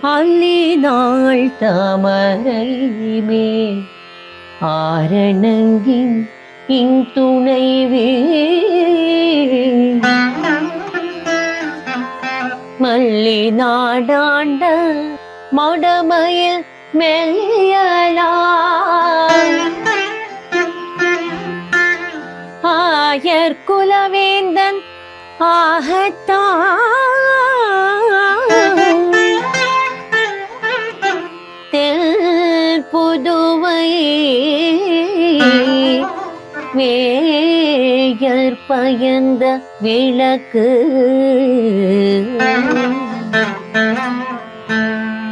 அல்லினாள் தாமரை மேல் ஆரணங்கின் இன்துணைவே மல்லி நாடாண்ட மடமயில் மெல்லியலாய் ஆயர் குலவேந்தன் ஆகத்தான் புதுவை வேயர் பயந்த விளக்கு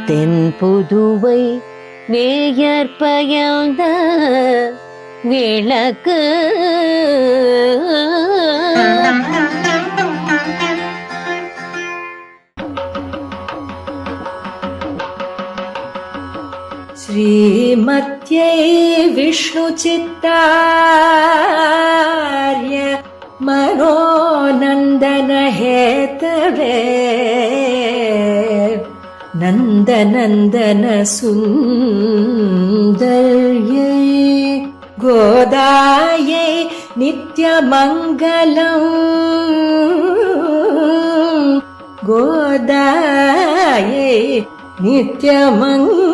தென் புதுவை வேயர் பயந்த விளக்கு श्रीमत्यै विष्णुचित्तार्य मनोनन्दनहेतवे नन्दनन्दन सुन्दर्यै गोदायै नित्यमङ्गलम् गोदायै नित्यमङ्गलम्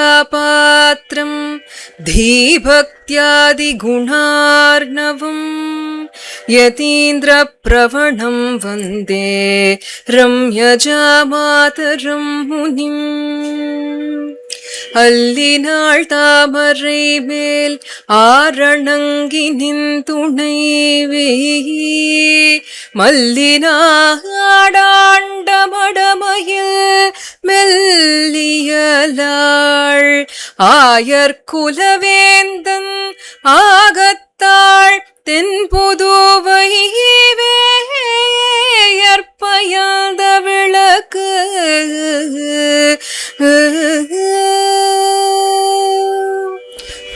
श्रीशैलेशदयापात्रं धीभक्त्यादिगुणार्णवम् यतीन्द्रप्रवणं वन्दे रम्यजामातरं मुनिम् அல்லினாள் தாமரை மேல் ஆரணங்கினின் துணைவே மல்லினாடாண்ட மடமயில் மெல்லியலாள் ஆயர் குலவேந்தன் ஆகத்தாள் தென்புதுவை வேயற்பயந்த விளக்கு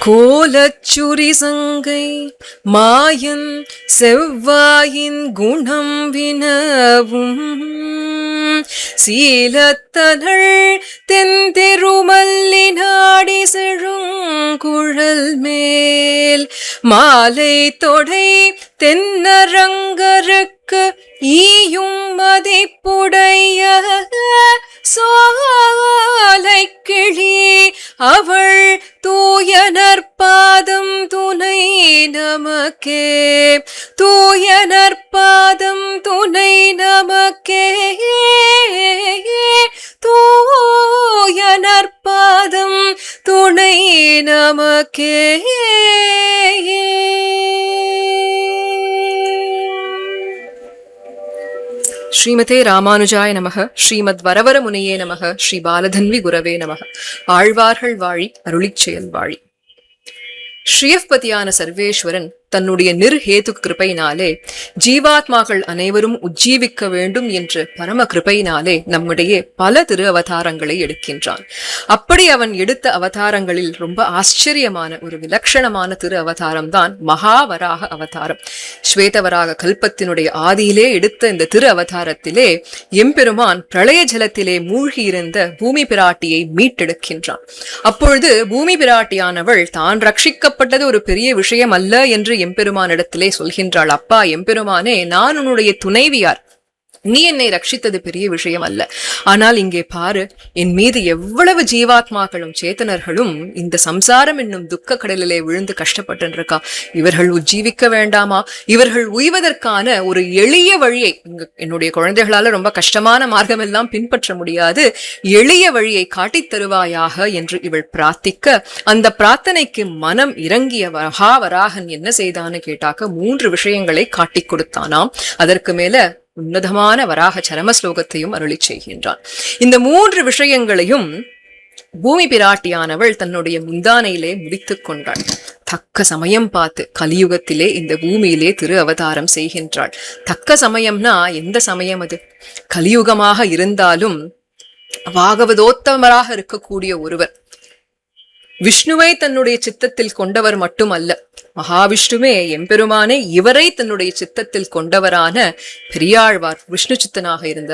கோலச்சுரி சங்கை மாயன் செவ்வாயின் குணம் வினவும் சீலத்தனள் தென்திருமல்லி நாடி செழுங்குழல் மேல் மாலை தொடை தென்னரங்கருக்கு ஈயும் மதிப்புடைய சோலை கிளி அவள் தூய நற்பாதம் துணை நமக்கே தூய நற்பாதம் துணை நமக்கே தூய நற்பாதம் துணை நமக்கே ஸ்ரீமதே ராமானுஜாய நமக. ஸ்ரீமத் வரவர முனையே நமக. ஸ்ரீ பாலதன்வி குரவே நமக. ஆழ்வார்கள் வாழி அருளிச் செயல் வாழி. ஸ்ரீயப்பதியான சர்வேஸ்வரன் தன்னுடைய நிர்ஹேது கிருபையினாலே ஜீவாத்மாக்கள் அனைவரும் உஜ்ஜீவிக்க வேண்டும் என்று பரம கிருபையினாலே நம்முடைய பல திரு அவதாரங்களை எடுக்கின்றான். அப்படி அவன் எடுத்த அவதாரங்களில் ரொம்ப ஆச்சரியமான ஒரு விலட்சணமான திரு அவதாரம் தான் மகாவராக அவதாரம். ஸ்வேதவராக கல்பத்தினுடைய ஆதியிலே எடுத்த இந்த திரு அவதாரத்திலே எம்பெருமான் பிரளய ஜலத்திலே மூழ்கியிருந்த பூமி பிராட்டியை மீட்டெடுக்கின்றான். அப்பொழுது பூமி பிராட்டியானவள் தான் ரட்சிக்கப்பட்டது ஒரு பெரிய விஷயம் அல்ல என்று எம்பெருமானிடத்திலே சொல்கின்றாள். அப்பா எம்பெருமானே, நான் உன்னுடைய துணைவியார், நீ என்னை ரட்சித்தது பெரிய விஷயம் அல்ல. ஆனால் இங்கே பாரு, என் மீது எவ்வளவு ஜீவாத்மாக்களும் சேத்தனர்களும் இந்த சம்சாரம் என்னும் துக்க கடலிலே விழுந்து கஷ்டப்பட்டு. இவர்கள் உஜ்ஜீவிக்க வேண்டாமா? இவர்கள் உய்வதற்கான ஒரு எளிய வழியை, என்னுடைய குழந்தைகளால ரொம்ப கஷ்டமான மார்க்கம் எல்லாம் பின்பற்ற முடியாது, எளிய வழியை காட்டித் தருவாயாக என்று இவள் பிரார்த்திக்க, அந்த பிரார்த்தனைக்கு மனம் இறங்கிய மகாவராகன் என்ன செய்தான்னு கேட்டாக்க 3 விஷயங்களை காட்டிக் கொடுத்தானாம். அதற்கு மேல உன்னதமான வராக சரம ஸ்லோகத்தையும் அருளி செய்கின்றான். இந்த 3 விஷயங்களையும் பூமி பிராட்டியானவள் தன்னுடைய முந்தானையிலே முடித்துக் கொண்டாள். தக்க சமயம் பார்த்து கலியுகத்திலே இந்த பூமியிலே திரு அவதாரம் செய்கின்றாள். தக்க சமயம்னா எந்த சமயம் அது? கலியுகமாக இருந்தாலும் பாகவதோத்தமராக இருக்கக்கூடிய ஒருவர், விஷ்ணுவை தன்னுடைய சித்தத்தில் கொண்டவர் மட்டுமல்ல, மகாவிஷ்ணுவே எம்பெருமானே இவரை தன்னுடைய சித்தத்தில் கொண்டவரான பெரியாழ்வார், விஷ்ணு சித்தனாக இருந்த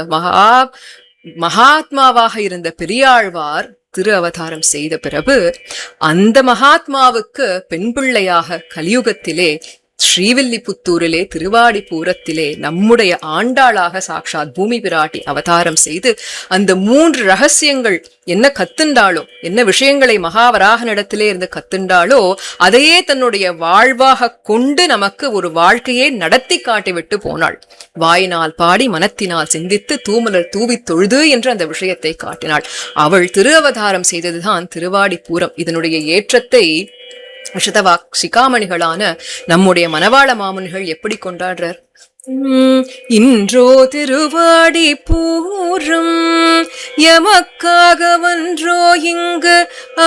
மகாத்மாவாக இருந்த பெரியாழ்வார் திரு அவதாரம் செய்த பிறகு அந்த மகாத்மாவுக்கு பெண் பிள்ளையாக கலியுகத்திலே ஸ்ரீவில்லிபுத்தூரிலே திருவாடிபூரத்திலே நம்முடைய ஆண்டாளாக சாக்ஷாத் பூமி பிராட்டி அவதாரம் செய்து அந்த 3 ரகசியங்கள் என்ன கத்துண்டாளோ, என்ன விஷயங்களை மகாவராகனிடத்திலே இருந்து கத்துண்டாளோ அதையே தன்னுடைய வாழ்வாக கொண்டு நமக்கு ஒரு வாழ்க்கையை நடத்தி காட்டிவிட்டு போனாள். வாயினால் பாடி மனத்தினால் சிந்தித்து தூமலர் தூவி தொழுது என்று அந்த விஷயத்தை காட்டினாள். அவள் திரு அவதாரம் செய்ததுதான் திருவாடிபூரம். இதனுடைய ஏற்றத்தை விஷதவாக் சிகாமணிகளான நம்முடைய மணவாள மாமுனிகள் எப்படி கொண்டாடுறார்? இன்றோ திருவாடிபூரம் எமக்காகவன்றோ இங்கு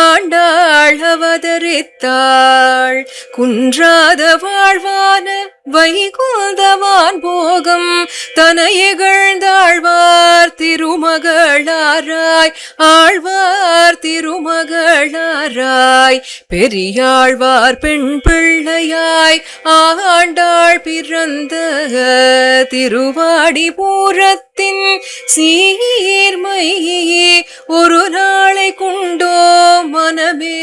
ஆண்டாள் அவதரித்தாள். குன்றாத வாழ்வான வைகுந்தவான் போகம் தனையகழ்ந்தாழ்வார் திருமகளாராய், ஆழ்வார் திருமகளாராய், பெரியாழ்வார் பெண் பிள்ளையாய் ஆண்டாள் பிறந்த திருவாடிபூரத்தின் சீர்மையே ஒரு நாளை கொண்டோ மனமே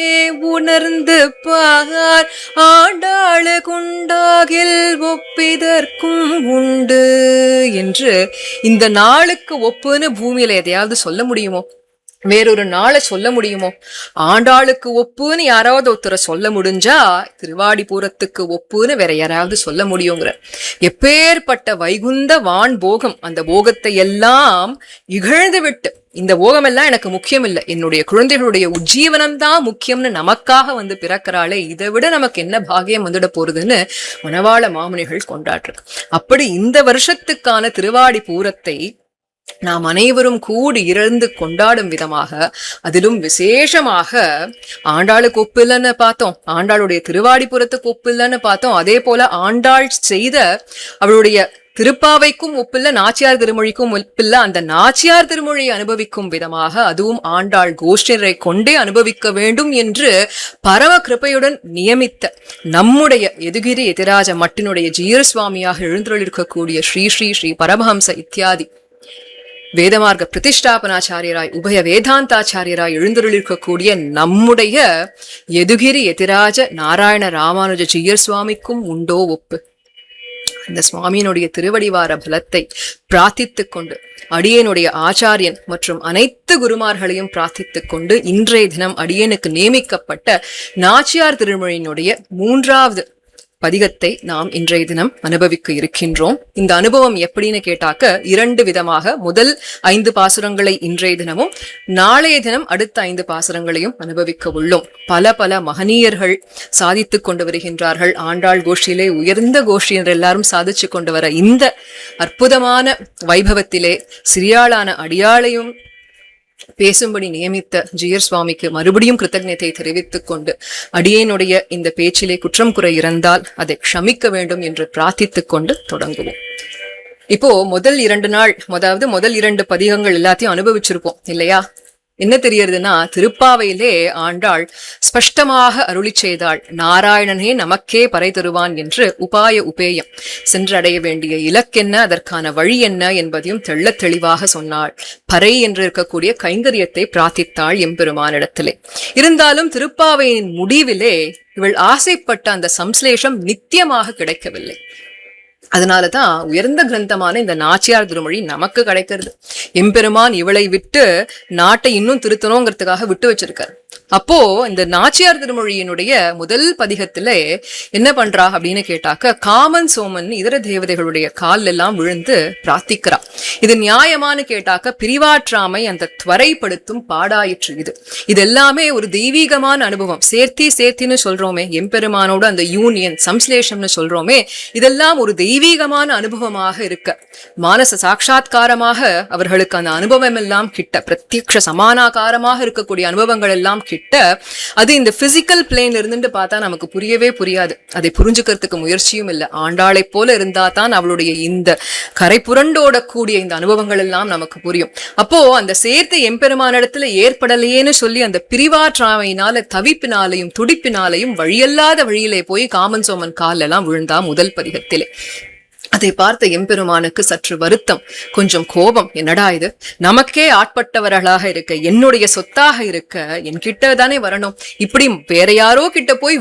உணர்ந்து பார், ஆண்டாளு கொண்டாகில் ஒப்பிதற்கும் உண்டு என்று இந்த நாளுக்கு ஒப்புன்னு பூமியில எதையாவது சொல்ல முடியுமோ? வேறொரு நாளை சொல்ல முடியுமோ? ஆண்டாளுக்கு ஒப்புன்னு யாராவது ஒருத்தரை சொல்ல முடிஞ்சா திருவாடிபூரத்துக்கு ஒப்புன்னு வேற யாராவது சொல்ல முடியுங்கிற எப்பேற்பட்ட வைகுந்த வான் போகம், அந்த போகத்தை எல்லாம் இகழ்ந்து விட்டு, இந்த போகம் எல்லாம் எனக்கு முக்கியம் இல்லை, என்னுடைய குழந்தைகளுடைய உஜ்ஜீவனம் தான் முக்கியம்னு நமக்காக வந்து பிறக்கிறாளே, இதை விட நமக்கு என்ன பாகியம் வந்துட போறதுன்னு மணவாள மாமுனிகள் கொண்டாடுறது. அப்படி இந்த வருஷத்துக்கான திருவாடிபூரத்தை நாம் அனைவரும் கூடி இருந்து கொண்டாடும் விதமாக, அதிலும் விசேஷமாக ஆண்டாளுக்கு ஒப்பு இல்லைன்னு பார்த்தோம், ஆண்டாளுடைய திருவாடிபுரத்துக்கு ஒப்பு இல்லைன்னு பார்த்தோம். அதே போல ஆண்டாள் செய்த அவளுடைய திருப்பாவைக்கும் ஒப்பில்ல, நாச்சியார் திருமொழிக்கும் ஒப்பில்ல, அந்த நாச்சியார் திருமொழியை அனுபவிக்கும் விதமாக அதுவும் ஆண்டாள் கோஷ்டியரை கொண்டே அனுபவிக்க வேண்டும் என்று பரம கிருபையுடன் நியமித்த நம்முடைய எதுகிரி எதிராஜ மட்டினுடைய ஜீயர் சுவாமியாக எழுந்தருளிருக்கக்கூடிய ஸ்ரீ ஸ்ரீ ஸ்ரீ பரமஹம்ச இத்தியாதி வேதமார்க்க பிரதிஷ்டாபனாச்சாரியராய் உபய வேதாந்தாச்சாரியராய் எழுந்தருளிருக்கக்கூடிய நம்முடைய எதுகிரி எதிராஜ நாராயண ராமானுஜ ஜீயர் சுவாமிக்கும் உண்டோ ஒப்பு? அந்த சுவாமியினுடைய திருவடிவார பலத்தை பிரார்த்தித்துக் கொண்டு, அடியேனுடைய ஆச்சாரியன் மற்றும் அனைத்து குருமார்களையும் பிரார்த்தித்துக் கொண்டு, இன்றைய தினம் அடியேனுக்கு நியமிக்கப்பட்ட நாச்சியார் திருமொழியினுடைய 3வது பதிகத்தை நாம் இன்றைய தினம் அனுபவிக்க இருக்கின்றோம். இந்த அனுபவம் எப்படின்னு கேட்டாக்க 2 விதமாக, முதல் 5 பாசுரங்களை இன்றைய தினமும், நாளைய தினம் அடுத்த 5 பாசுரங்களையும் அனுபவிக்க உள்ளோம். பல பல மகனீயர்கள் சாதித்து கொண்டு வருகின்றார்கள். ஆண்டாள் கோஷ்டியிலே உயர்ந்த கோஷ்டி என்று எல்லாரும் சாதிச்சு கொண்டு வர இந்த அற்புதமான வைபவத்திலே சிறியாளான அடியாளையும் பேசும்படி நியமித்த ஜீயர் சுவாமிக்கு மறுபடியும் கிருத்தஜ்ஞத்தை தெரிவித்துக் கொண்டு, அடியேனுடைய இந்த பேச்சிலே குற்றம் குறை இருந்தால் அதை க்ஷமிக்க வேண்டும் என்று பிரார்த்தித்துக் கொண்டு தொடங்குவோம். இப்போ முதல் 2 நாள், அதாவது முதல் 2 பதிகங்கள் எல்லாத்தையும் அனுபவிச்சிருப்போம் இல்லையா? என்ன தெரியறதுன்னா, திருப்பாவையிலே ஆண்டாள் ஸ்பஷ்டமாக அருளி செய்தாள், நாராயணனே நமக்கே பறை தருவான் என்று உபாய உபேயம், சென்றடைய வேண்டிய இலக்கென்ன, அதற்கான வழி என்ன என்பதையும் தெள்ள தெளிவாக சொன்னாள். பறை என்று இருக்கக்கூடிய கைங்கரியத்தை பிரார்த்தித்தாள் எம்பெருமானிடத்திலே. இருந்தாலும் திருப்பாவையின் முடிவிலே இவள் ஆசைப்பட்ட அந்த சம்ஸ்லேஷம் நித்தியமாக கிடைக்கவில்லை. அதனாலதான் உயர்ந்த கிரந்தமான இந்த நாச்சியார் திருமொழி நமக்கு கிடைக்கிறது. எம்பெருமான் இவளை விட்டு நாட்டை இன்னும் திருத்தணுங்கிறதுக்காக விட்டு வச்சிருக்காரு. அப்போ இந்த நாச்சியார் திருமொழியினுடைய முதல் பதிகத்துல என்ன பண்றா அப்படின்னு கேட்டாக்க, காமன் சோமன் இதர தேவதைகளுடைய கால் எல்லாம் விழுந்து பிரார்த்திக்கிறா. இது நியாயமானு கேட்டாக்க, பிரிவாற்றாமை அந்த துவரைப்படுத்தும் பாடாயிற்று. இது எல்லாமே ஒரு தெய்வீகமான அனுபவம். சேர்த்தின்னு சொல்றோமே, எம்பெருமானோட அந்த யூனியன் சம்ஸ்லேஷம்னு சொல்றோமே, இதெல்லாம் ஒரு தெய்வீகமான அனுபவமாக இருக்க, மானச சாட்சா்காரமாக அவர்களுக்கு அந்த அனுபவம் எல்லாம் கிட்ட, பிரத்யக்ஷ சமானாகாரமாக இருக்கக்கூடிய அனுபவங்கள் எல்லாம் கிட்ட, அது இந்த பிசிக்கல் பிளேன்ல இருந்துட்டு பார்த்தா நமக்கு புரியவே புரியாது. அதை புரிஞ்சுக்கிறதுக்கு முயற்சியும் இல்லை. ஆண்டாளை போல இருந்தா தான் அவளுடைய இந்த கரை புரண்டோட கூடிய இந்த அனுபவங்கள் எல்லாம் நமக்கு புரியும். அப்போ அந்த சேர்த்து எம்பெருமானிடத்துல ஏற்படலையேன்னு சொல்லி அந்த பிரிவாற்றாமையினால தவிப்பினாலையும் துடிப்பினாலையும் வழியல்லாத வழியிலே போய் காமன் சோமன் கால் எல்லாம் விழுந்தா முதல் பதிகத்திலே. அதை பார்த்த எம்பெருமானுக்கு சற்று வருத்தம், கொஞ்சம் கோபம். என்னடா இது, நமக்கே ஆட்பட்டவர்களாக இருக்க, என்னுடைய சொத்தாக இருக்க என்கிட்ட தானே வரணும், இப்படி வேற யாரோ கிட்ட போய்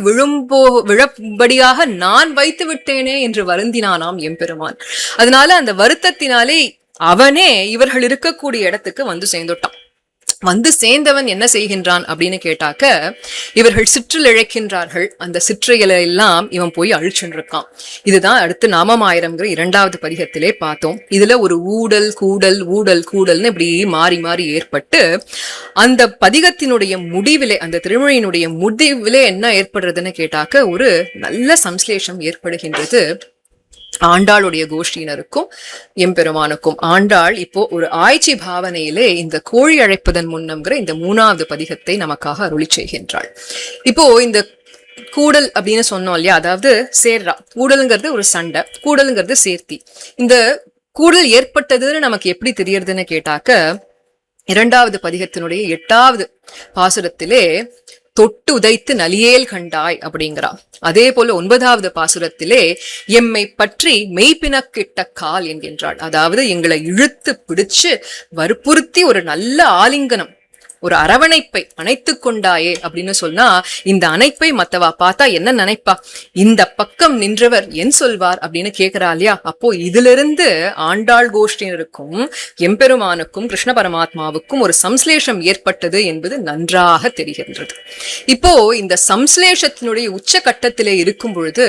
விழப்படியாக நான் வைத்து விட்டேனே என்று வருந்தினானாம் எம்பெருமான். அதனால அந்த வருத்தத்தினாலே அவனே இவர்கள் இருக்கக்கூடிய இடத்துக்கு வந்து சேர்ந்துட்டான். வந்து சேர்ந்தவன் என்ன செய்கின்றான் அப்படின்னு கேட்டாக்க, இவர்கள் சிற்றில் இழைக்கின்றார்கள். அந்த சிற்றையில எல்லாம் இவன் போய் அழிச்சுட்டு இருக்கான். இதுதான் அடுத்து நாமமாயிரம்ங்கிற 2வது பதிகத்திலே பார்த்தோம். இதுல ஒரு ஊடல் கூடல் ஊடல் கூடல்னு இப்படி மாறி மாறி ஏற்பட்டு அந்த பதிகத்தினுடைய முடிவிலே, அந்த திருமொழியினுடைய முடிவிலே என்ன ஏற்படுறதுன்னு கேட்டாக்க, ஒரு நல்ல சம்ஸ்லேஷம் ஏற்படுகின்றது ஆண்டாளுடைய கோஷ்டியினருக்கும் எம்பெருமானுக்கும். ஆண்டாள் இப்போ ஒரு ஆய்ச்சி பாவனையிலே இந்த கோழி அழைப்பதன் முன்னம்ங்கிற இந்த 3வது பதிகத்தை நமக்காக அருளி செய்கின்றாள். இப்போ இந்த கூடல் அப்படின்னு சொன்னோம் இல்லையா, அதாவது சேர்றா. கூடலுங்கிறது ஒரு சண்டை, கூடலுங்கிறது சேர்த்தி. இந்த கூடல் ஏற்பட்டதுன்னு நமக்கு எப்படி தெரியறதுன்னு கேட்டாக்க, 2வது பதிகத்தினுடைய 8வது பாசுரத்திலே தொட்டு உதைத்து நலியேல் கண்டாய் அப்படிங்கிறா. அதே போல 9வது பாசுரத்திலே எம்மை பற்றி மெய்ப்பினக்கிட்ட கால் என்கின்றாள். அதாவது எங்களை இழுத்து பிடிச்சு வற்புறுத்தி ஒரு நல்ல ஆலிங்கனம், ஒரு அரவணைப்பை அணைத்து கொண்டாயே அப்படின்னு சொன்னா, இந்த அணைப்பை மத்தவா பார்த்தா என்ன நினைப்பா, இந்த பக்கம் நின்றவர் என் சொல்வார் அப்படின்னு கேட்கிறா இல்லையா. அப்போ இதிலிருந்து ஆண்டாள் கோஷ்டினருக்கும் எம்பெருமானுக்கும் கிருஷ்ண பரமாத்மாவுக்கும் ஒரு சம்ஸ்லேஷம் ஏற்பட்டது என்பது நன்றாக தெரிகின்றது. இப்போ இந்த சம்ஸ்லேஷத்தினுடைய உச்சகட்டத்திலே இருக்கும் பொழுது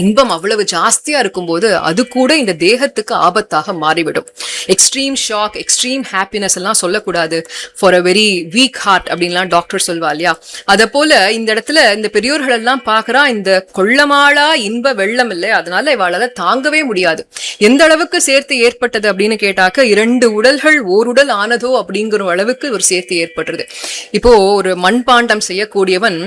இன்பம் அவ்வளவு ஜாஸ்தியா இருக்கும்போது அது கூட இந்த தேகத்துக்கு ஆபத்தாக மாறிவிடும். எக்ஸ்ட்ரீம் ஷாக், எக்ஸ்ட்ரீம் ஹாப்பினஸ் எல்லாம் சொல்லக்கூடாது. For a very weak heart அப்படின்லாம் டாக்டர் சொல்வா இல்லையா. அத போல இந்த இடத்துல இந்த பெரியோர்கள் எல்லாம் பாக்குறா, இந்த கொள்ளமாளா இன்ப வெள்ளம் இல்லை, அதனால இவாளால தாங்கவே முடியாது. எந்த அளவுக்கு சேர்த்து ஏற்பட்டது அப்படின்னு கேட்டாக்க, 2 உடல்கள் ஓருடல் ஆனதோ அப்படிங்கிற அளவுக்கு ஒரு சேர்த்து ஏற்படுறது. இப்போ ஒரு மண்பாண்டம் செய்யக்கூடியவன்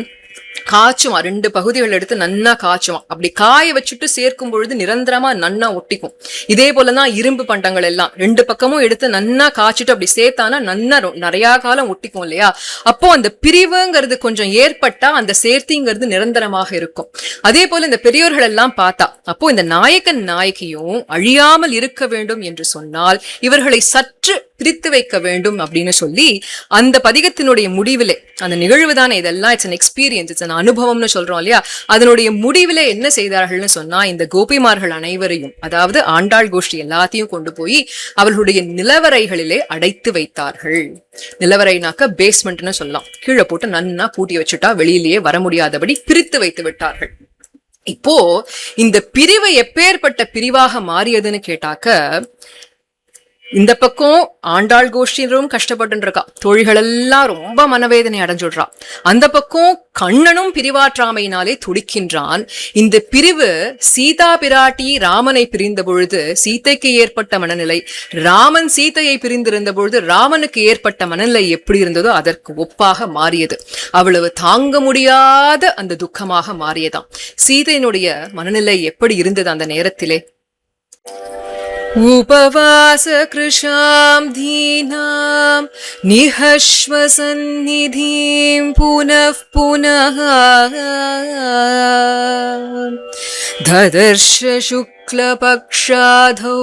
காய்ச்சுவான், 2 பகுதிகள் எடுத்து நன்னா காய்ச்சுவான். அப்படி காய வச்சுட்டு சேர்க்கும் பொழுது நிரந்தரமா நன்னா ஒட்டிக்கும். இதே போலதான் இரும்பு பண்டங்கள் எல்லாம் 2 பக்கமும் எடுத்து நன்னா காய்ச்சிட்டு அப்படி சேர்த்தானா நன்னா நிறைய காலம் ஒட்டிக்கும் இல்லையா. அப்போ அந்த பிரிவுங்கிறது கொஞ்சம் ஏற்பட்டா அந்த சேர்த்திங்கிறது நிரந்தரமாக இருக்கும். அதே போல இந்த பெரியோர்கள் எல்லாம் பார்த்தா, அப்போ இந்த நாயகன் நாயகியும் அழியாமல் இருக்க வேண்டும் என்று சொன்னால் இவர்களை சற்று பிரித்து வைக்க வேண்டும் அப்படின்னு சொல்லி அந்த பதிகத்தினுடைய முடிவிலே, அந்த நிகழ்வுதானே இதெல்லாம், it's an experience, it's an அனுபவம்னு சொல்றோம் இல்லையா. அதனுடைய முடிவிலே என்ன செய்தார்கள்னு சொன்னா, இந்த கோபிமார்கள் அனைவரையும், அதாவது ஆண்டாள் கோஷ்டி எல்லாத்தையும் கொண்டு போய் அவர்களுடைய நிலவரைகளிலே அடைத்து வைத்தார்கள். நிலவரைனாக்க பேஸ்மெண்ட்னு சொல்லலாம். கீழே போட்டு நன்னா பூட்டி வச்சுட்டா வெளியிலேயே வர முடியாதபடி பிரித்து வைத்து விட்டார்கள். இப்போ இந்த பிரிவு எப்பேற்பட்ட பிரிவாக மாறியதுன்னு கேட்டாக்க, இந்த பக்கம் ஆண்டாள் கோஷ்டினரும் கஷ்டப்பட்டு இருக்கா, தோழிகள் எல்லாம் ரொம்ப மனவேதனை அடைஞ்சுடுறா. அந்த பக்கம் கண்ணனும் பிரிவாற்றாமையினாலே துடிக்கின்றான். இந்த பிரிவு சீதா பிராட்டி ராமனை பிரிந்த பொழுது சீதைக்கு ஏற்பட்ட மனநிலை, ராமன் சீதையை பிரிந்திருந்த பொழுது ராமனுக்கு ஏற்பட்ட மனநிலை எப்படி இருந்ததோ அதற்கு ஒப்பாக மாறியது. அவ்வளவு தாங்க முடியாத அந்த துக்கமாக மாறியதாம். சீதையினுடைய மனநிலை எப்படி இருந்தது அந்த நேரத்திலே? उपवास कृशां दीनां निहश्वसन्निधिं पुनः पुनः ददर्श शुक्लपक्षाधौ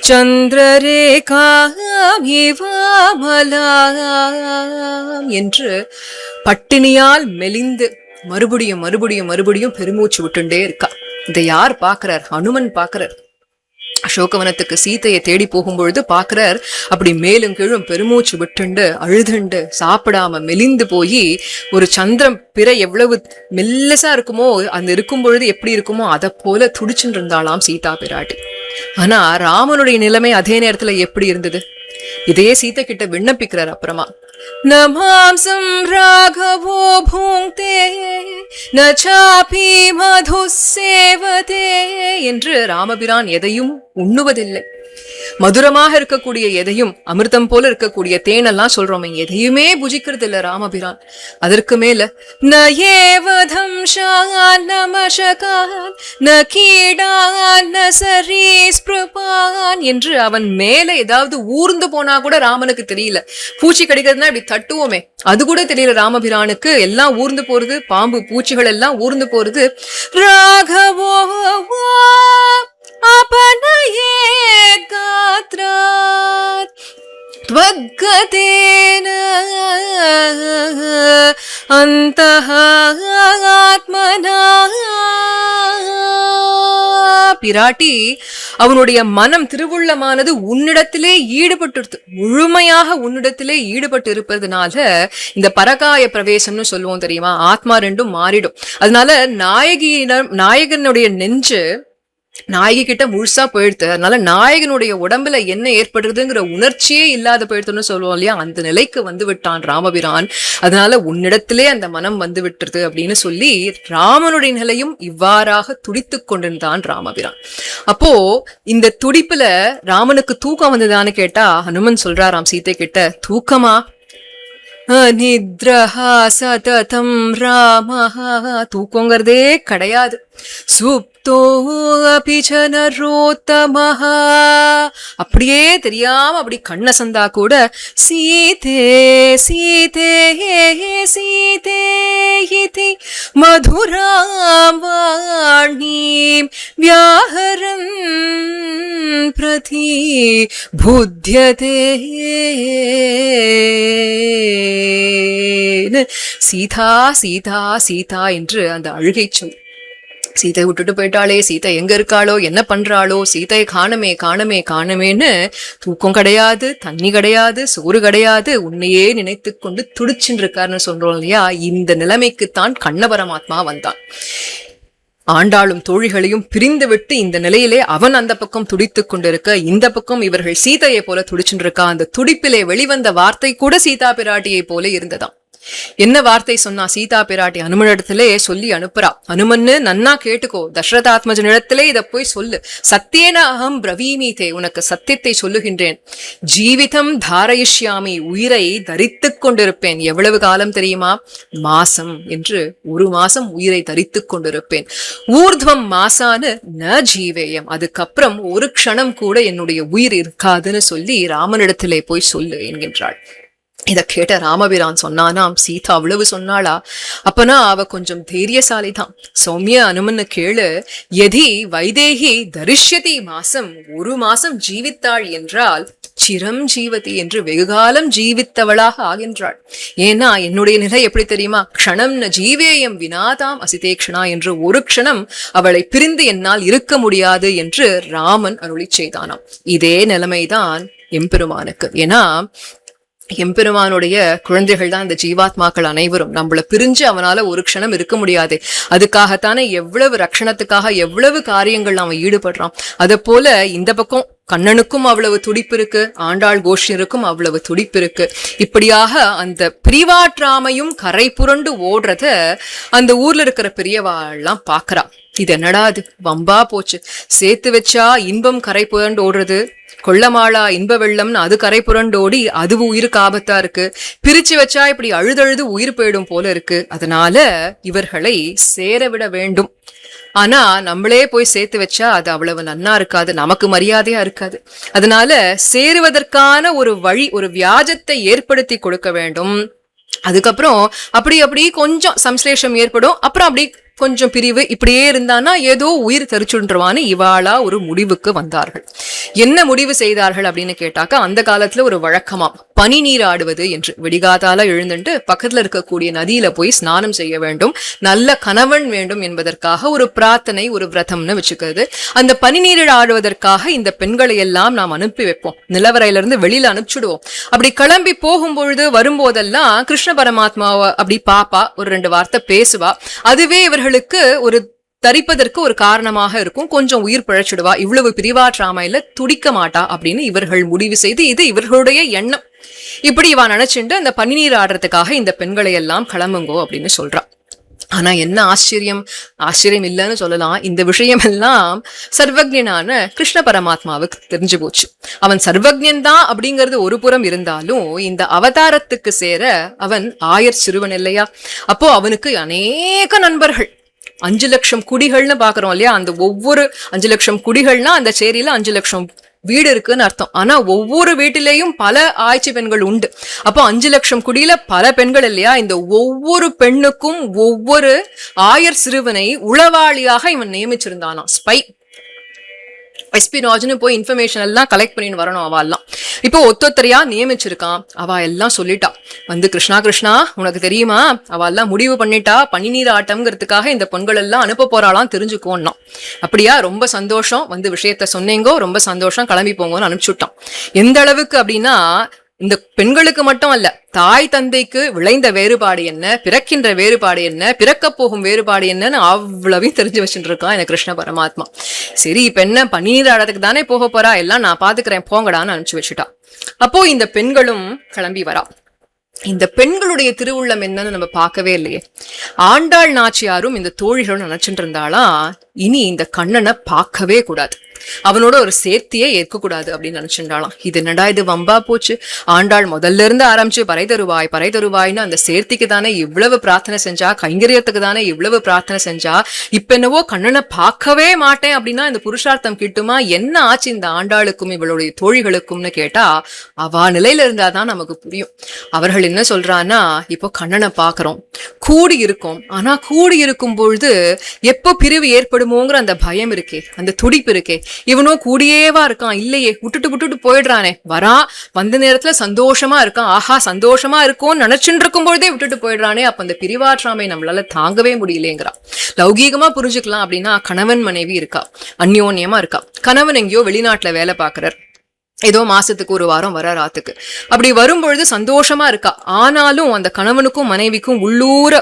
चन्द्ररेखामिवामलाम् என்று பட்டினியால் மெலிந்து மறுபடியும் மறுபடியும் மறுபடியும் பெருமூச்சு விட்டுண்டே இருக்கா. இதை யார் பாக்குறார்? ஹனுமன் பாக்குறார். அசோகவனத்துக்கு சீதையை தேடி போகும்பொழுது பாக்குறார், அப்படி மேலும் கீழும் பெருமூச்சு விட்டுண்டு அழுதுண்டு சாப்பிடாம மெலிந்து போய் ஒரு சந்திரம் பிற எவ்வளவு மெல்லசா இருக்குமோ அந்த இருக்கும் பொழுது எப்படி இருக்குமோ அதை போல துடிச்சுட்டு இருந்தாளாம் சீதா பிராட்டி. ஆனா ராமனுடைய நிலைமை அதே நேரத்துல எப்படி இருந்தது? இதே சீதை கிட்ட விண்ணப்பிக்கிறார். அப்புறமா நமாம்சம் ராகவோ பூங்தே நச்சாபி மது சேவதே என்று ராமபிரான் எதையும் உண்ணுவதில்லை. மதுரமாக இருக்கக்கூடிய எதையும், அமிர்தம் போல இருக்கக்கூடிய தேனெல்லாம் சொல்றோமே, எதையுமே புஜிக்கிறது இல்ல ராமபிரான். அதற்கு மேல நயேவதம் என்று அவன் மேல ஏதாவது ஊர்ந்து போனா கூட ராமனுக்கு தெரியல. பூச்சி கடிக்கிறதுனா இப்படி தட்டுவோமே, அது கூட தெரியல ராமபிரானுக்கு. எல்லாம் ஊர்ந்து போறது, பாம்பு பூச்சிகள் எல்லாம் ஊர்ந்து போறது. ராகவோ अपनये गात्रात् त्वद्गतेन अन्तः आत्मना. பிராட்டி அவனுடைய மனம் திருவுள்ளமானது உன்னிடத்திலே ஈடுபட்டு, முழுமையாக உன்னிடத்திலே ஈடுபட்டு இருப்பதனால இந்த பரகாய பிரவேசம்னு சொல்லுவோம் தெரியுமா, ஆத்மா ரெண்டும் மாறிடும். அதனால நாயகனுடைய நெஞ்சு நாயகி கிட்ட முழுசா போயிடுது. அதனால நாயகனுடைய உடம்புல என்ன ஏற்படுறதுங்கிற உணர்ச்சியே இல்லாத போயிடுதுன்னு சொல்லுவோம் இல்லையா, அந்த நிலைக்கு வந்து விட்டான் ராமபிரான். அதனால உன்னிடத்திலே அந்த மனம் வந்து விட்டுருது அப்படின்னு சொல்லி ராமனுடைய நிலையும் இவ்வாறாக துடித்து கொண்டிருந்தான் ராமபிரான். அப்போ இந்த துடிப்புல ராமனுக்கு தூக்கம் வந்ததான்னு கேட்டா ஹனுமன் சொல்றாராம் சீதை கிட்ட, தூக்கமா? நித்ரஹா சததம் ராமஹா, தூக்கங்கிறதே கிடையாது. சுப்தோ அபிஜனரோத்தமஹா, அப்படியே தெரியாம அப்படி கண்ண சந்தா கூட சீதே சீதே சீதே இதி மதுராம் வாணீம் வியாஹரம் பிரதி புத்யதே. சீதா சீதா சீதா என்று அந்த அழுகை சொல். சீதை விட்டுட்டு போயிட்டாளே, சீதை எங்க இருக்காளோ, என்ன பண்றாளோ, சீதையை காணமே காணமே காணமேன்னு தூக்கம் கிடையாது, தண்ணி கிடையாது, சோறு கிடையாது, உன்னையே நினைத்து கொண்டு துடிச்சுட்டு இருக்காருன்னு சொல்றோம் இல்லையா. இந்த நிலைமைக்குத்தான் கண்ண பரமாத்மா வந்தான். ஆண்டாளும் தோழிகளையும் பிரிந்து விட்டு இந்த நிலையிலே அவன் அந்த பக்கம் துடித்து கொண்டிருக்க, இந்த பக்கம் இவர்கள் சீதையை போல துடிச்சுட்டு இருக்கா. அந்த துடிப்பிலே வெளிவந்த வார்த்தை கூட சீதா பிராட்டியை போல இருந்ததாம். என்ன வார்த்தை சொன்னா சீதா பிராட்டி அனுமனிடத்திலே சொல்லி அனுப்புறா. அனுமன்னு நன்னா கேட்டுக்கோ, தசரதாத்மஜனிடத்திலே இத போய் சொல்லு. சத்தியேன அகம் பிரவீமீதே, உனக்கு சத்தியத்தை சொல்லுகின்றேன். ஜீவிதம் தாரயிஷ்யாமி, உயிரை தரித்து கொண்டிருப்பேன். எவ்வளவு காலம் தெரியுமா? மாசம் என்று 1 மாசம் உயிரை தரித்து கொண்டிருப்பேன். ஊர்துவம் மாசான்னு ந ஜீவேயம், அதுக்கப்புறம் ஒரு க்ஷணம் கூட என்னுடைய உயிர் இருக்காதுன்னு சொல்லி ராமனிடத்திலே போய் சொல்லு என்கின்றாள். இத கேட்ட ராமபிரான் சொன்னானாம், சீதா அவ்வளவு சொன்னாளா? அப்பனா அவ கொஞ்சம் தைரியசாலிதான். சௌமிய அனுமன்னு கேளு, எதி வைதேகி தரிஷ்யதி மாசம், 1 மாசம் ஜீவித்தாள் என்றால் சிரம் ஜீவதி என்று வெகுகாலம் ஜீவித்தவளாக ஆகின்றாள். ஏன்னா என்னுடைய நிலை எப்படி தெரியுமா? க்ஷணம் ந ஜீவேயம் வினாதாம் அசிதேக்ஷணா என்று ஒரு க்ஷணம் அவளை பிரிந்து என்னால் இருக்க முடியாது என்று ராமன் அருளி செய்தானாம். இதே நிலைமைதான் எம்பெருமானுக்கு. ஏன்னா எம்பெருமானுடைய குழந்தைகள் தான் இந்த ஜீவாத்மாக்கள் அனைவரும். நம்மள பிரிஞ்சு அவனால ஒரு க்ஷணம் இருக்க முடியாது. அதுக்காகத்தானே எவ்வளவு ரட்சணத்துக்காக எவ்வளவு காரியங்கள் அவன் ஈடுபடுறான். அத போல இந்த பக்கம் கண்ணனுக்கும் அவ்வளவு துடிப்பு இருக்கு, ஆண்டாள் கோஷ்யருக்கும் அவ்வளவு துடிப்பு இருக்கு. இப்படியாக அந்த பிரிவாற்றாமையும் கரை புரண்டு ஓடுறத அந்த ஊர்ல இருக்கிற பெரியவாள்லாம் பாக்குறா. இது என்னடா அது, வம்பா போச்சு. சேர்த்து வச்சா இன்பம் கரை புரண்டு ஓடுறது, கொள்ளமாளா இன்ப வெள்ளம்னு அது கரை புரண்டோடி அது உயிருக்கு ஆபத்தா இருக்கு. பிரிச்சு வச்சா இப்படி அழுதழுது உயிர் போயிடும் போல இருக்கு. அதனால இவர்களை சேரவிட வேண்டும். ஆனா நம்மளே போய் சேர்த்து வச்சா அது அவ்வளவு நன்னா இருக்காது, நமக்கு மரியாதையா இருக்காது. அதனால சேருவதற்கான ஒரு வழி, ஒரு வியாஜத்தை ஏற்படுத்தி கொடுக்க வேண்டும். அதுக்கப்புறம் அப்படி கொஞ்சம் சம்ஸ்லேஷம் ஏற்படும். அப்புறம் அப்படி கொஞ்சம் பிரிவு இப்படியே இருந்தானா ஏதோ உயிர் தரிச்சுன்றுவான்னு இவாளா ஒரு முடிவுக்கு வந்தார்கள். என்ன முடிவு செய்தார்கள் அப்படின்னு கேட்டாக்கா, அந்த காலத்துல ஒரு வழக்கமா பனி நீர் ஆடுவது என்று. விடிகாத்தால எழுந்துட்டு பக்கத்துல இருக்கக்கூடிய நதியில போய் ஸ்நானம் செய்ய வேண்டும், நல்ல கணவன் வேண்டும் என்பதற்காக ஒரு பிரார்த்தனை, ஒரு விரதம்னு வச்சுக்கிறது. அந்த பனி நீரில் ஆடுவதற்காக இந்த பெண்களை எல்லாம் நாம் அனுப்பி வைப்போம், நிலவரையில இருந்து வெளியில அனுப்பிச்சுடுவோம். அப்படி கிளம்பி போகும்பொழுது வரும்போதெல்லாம் கிருஷ்ண பரமாத்மாவை அப்படி பாப்பா, ஒரு 2 வார்த்தை பேசுவா. அதுவே இவர்களுக்கு ஒரு தரிப்பதற்கு ஒரு காரணமாக இருக்கும். கொஞ்சம் உயிர் பிழைச்சிடுவா, இவ்வளவு பிரிவாற்றாமையில துடிக்க மாட்டா அப்படின்னு இவர்கள் முடிவு செய்து, இது இவர்களுடைய எண்ணம். இப்படி இவா நினைச்சுட்டு அந்த பனிநீர் ஆடுறதுக்காக இந்த பெண்களை எல்லாம் கிளம்புங்கோ அப்படின்னு சொல்றா. ஆனா என்ன ஆச்சரியம், ஆச்சரியம் இல்லைன்னு சொல்லலாம், இந்த விஷயம் எல்லாம் சர்வஜனான கிருஷ்ண பரமாத்மாவுக்கு தெரிஞ்சு போச்சு. அவன் சர்வஜன் தான் அப்படிங்கிறது ஒரு புறம் இருந்தாலும், இந்த அவதாரத்துக்கு சேர அவன் ஆயர் சிறுவன் இல்லையா? அப்போ அவனுக்கு அநேக நண்பர்கள், 5 லட்சம் குடிகள்னு பாக்குறோம் இல்லையா? அந்த ஒவ்வொரு 5 லட்சம் குடிகள்னா அந்த சேரியில 5 லட்சம் வீடு இருக்குன்னு அர்த்தம். ஆனா ஒவ்வொரு வீட்டிலேயும் பல ஆய்ச்சி பெண்கள் உண்டு. அப்போ 5 லட்சம் குடியில பல பெண்கள் இல்லையா? இந்த ஒவ்வொரு பெண்ணுக்கும் ஒவ்வொரு ஆயர் சிறுவனை உளவாளியாக இவன் நியமிச்சிருந்தானா. ஸ்பை, எஸ்பினாஜ்னு போய் இன்ஃபர்மேஷன் எல்லாம் கலெக்ட் பண்ணின்னு வரணும் அவெல்லாம். இப்போ ஒத்தொத்தரையா நியமிச்சிருக்கான். அவ எல்லாம் சொல்லிட்டா, வந்து கிருஷ்ணா கிருஷ்ணா உனக்கு தெரியுமா, அவ எல்லாம் முடிவு பண்ணிட்டா பனிநீர் ஆட்டம்ங்கிறதுக்காக இந்த பெண்கள் எல்லாம் அனுப்ப போறாளாம், தெரிஞ்சுக்கோன்னா. அப்படியா, ரொம்ப சந்தோஷம், வந்து விஷயத்த சொன்னீங்கோ, ரொம்ப சந்தோஷம், கிளம்பி போங்கன்னு அனுப்பிச்சுட்டான். எந்த அளவுக்கு அப்படின்னா, இந்த பெண்களுக்கு மட்டும் அல்ல, தாய் தந்தைக்கு விளைந்த வேறுபாடு என்ன, பிறக்கின்ற வேறுபாடு என்ன, பிறக்க போகும் வேறுபாடு என்னன்னு அவ்வளவையும் தெரிஞ்சு வச்சுட்டு இருக்கான் இந்த கிருஷ்ண பரமாத்மா. சரி, இப்ப என்ன பன்னீர் ஆடத்துக்கு தானே போக போறா, எல்லாம் நான் பாத்துக்கிறேன் போங்கடான்னு அனுப்பிச்சு வச்சுட்டா. அப்போ இந்த பெண்களும் கிளம்பி வரா. இந்த பெண்களுடைய திருவுள்ளம் என்னன்னு நம்ம பார்க்கவே இல்லையே. ஆண்டாள் நாச்சியாரும் இந்த தோழிகளும் நினைச்சுட்டு இருந்தாலாம், இனி இந்த கண்ணனை பார்க்கவே கூடாது, அவனோட ஒரு சேர்த்தியே ஏற்கக்கூடாது அப்படின்னு நினைச்சுட்டாலாம். இது என்னடா இது வம்பா போச்சு, ஆண்டாள் முதல்ல இருந்து ஆரம்பிச்சு பறை தருவாய் பறை தருவாய்னு அந்த சேர்த்திக்கு தானே இவ்வளவு பிரார்த்தனை செஞ்சா, கைங்கரியத்துக்கு தானே இவ்வளவு பிரார்த்தனை செஞ்சா, இப்ப என்னவோ கண்ணனை பார்க்கவே மாட்டேன் அப்படின்னா இந்த புருஷார்த்தம் கிட்டுமா, என்ன ஆச்சு இந்த ஆண்டாளுக்கும் இவளுடைய தோழிகளுக்கும்னு கேட்டா அவா நிலையில இருந்தாதான் நமக்கு புரியும். அவர்கள் என்ன சொல்றான்னா, இப்போ கண்ணனை பாக்குறோம், கூடி இருக்கும், ஆனா கூடி இருக்கும் பொழுது எப்போ பிரிவு ஏற்படுமோங்கிற அந்த பயம் இருக்கே, அந்த துடிப்பு இருக்கே. இவனோ கூடியேவா இருக்கான், இல்லையே விட்டுட்டு போயிடுறானே, வரா வந்த நேரத்துல சந்தோஷமா இருக்கான், ஆஹா சந்தோஷமா இருக்கும்னு நினைச்சுட்டு இருக்கும் பொழுதே விட்டுட்டு போயிடுறானே. அப்ப அந்த பிரிவாற்றாமை நம்மளால தாங்கவே முடியலேங்கிறான். லௌகீகமா புரிஞ்சுக்கலாம் அப்படின்னா, கணவன் மனைவி இருக்கா, அந்யோன்யமா இருக்கா, கணவன் எங்கேயோ வெளிநாட்டுல வேலை பாக்குறார், ஏதோ மாசத்துக்கு ஒரு வாரம் வர ராத்துக்கு, அப்படி வரும்பொழுது சந்தோஷமா இருக்கா. ஆனாலும் அந்த கணவனுக்கும் மனைவிக்கும் உள்ளூர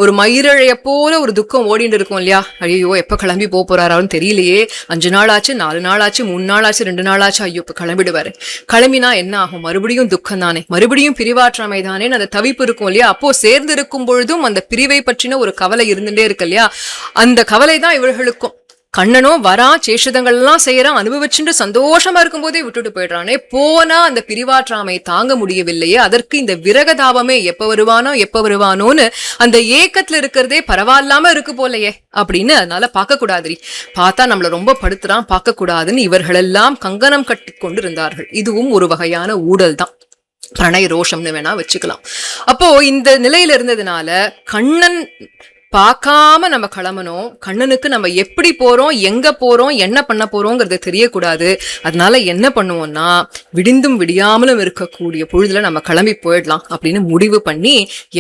ஒரு மயிரழைய போல ஒரு துக்கம் ஓடிட்டு இருக்கும் இல்லையா? ஐயோ எப்ப கிளம்பி போறாரான்னு தெரியலையே, 5 நாள் ஆச்சு, 4 நாள் ஆச்சு, 3 நாள் ஆச்சு, 2 நாள் ஆச்சு, ஐயோ இப்ப கிளம்பிடுவாரு, கிளம்பினா என்ன ஆகும், மறுபடியும் துக்கம் தானே, மறுபடியும் பிரிவாற்றாமை தானே, அந்த தவிப்பு இருக்கும் இல்லையா? அப்போ சேர்ந்து இருக்கும் பொழுதும் அந்த பிரிவை பற்றின ஒரு கவலை இருந்துட்டே இருக்கு இல்லையா? அந்த கவலை தான் இவர்களுக்கும். கண்ணனோ வரா, சேஷதங்கள் எல்லாம் செய்யறான், அனுபவிச்சுட்டு சந்தோஷமா இருக்கும் போதே விட்டுட்டு போயிடுறானே, போனா அந்த பிரிவாற்றாமை தாங்க முடியவில்லையே, அதற்கு இந்த விரகதாபமே எப்ப வருவானோன்னு அந்த ஏக்கத்துல இருக்கிறதே பரவாயில்லாம இருக்கு போலையே அப்படின்னு. அதனால பார்க்க கூடாதுரி, பார்த்தா நம்மள ரொம்ப படுத்துறான், பார்க்க கூடாதுன்னு இவர்களெல்லாம் கங்கணம் கட்டி கொண்டு இருந்தார்கள். இதுவும் ஒரு வகையான ஊடல் தான், பிரணய ரோஷம்னு வேணா வச்சுக்கலாம். அப்போ இந்த நிலையில இருந்ததுனால கண்ணன் பார்க்காம நம்ம கிளம்பணும், கண்ணனுக்கு நம்ம எப்படி போறோம், எங்க போறோம், என்ன பண்ண போறோங்கிறது தெரியக்கூடாது. அதனால என்ன பண்ணுவோம்னா, விடிந்தும் விடியாமலும் இருக்கக்கூடிய பொழுதுல நம்ம கிளம்பி போயிடலாம் அப்படின்னு முடிவு பண்ணி,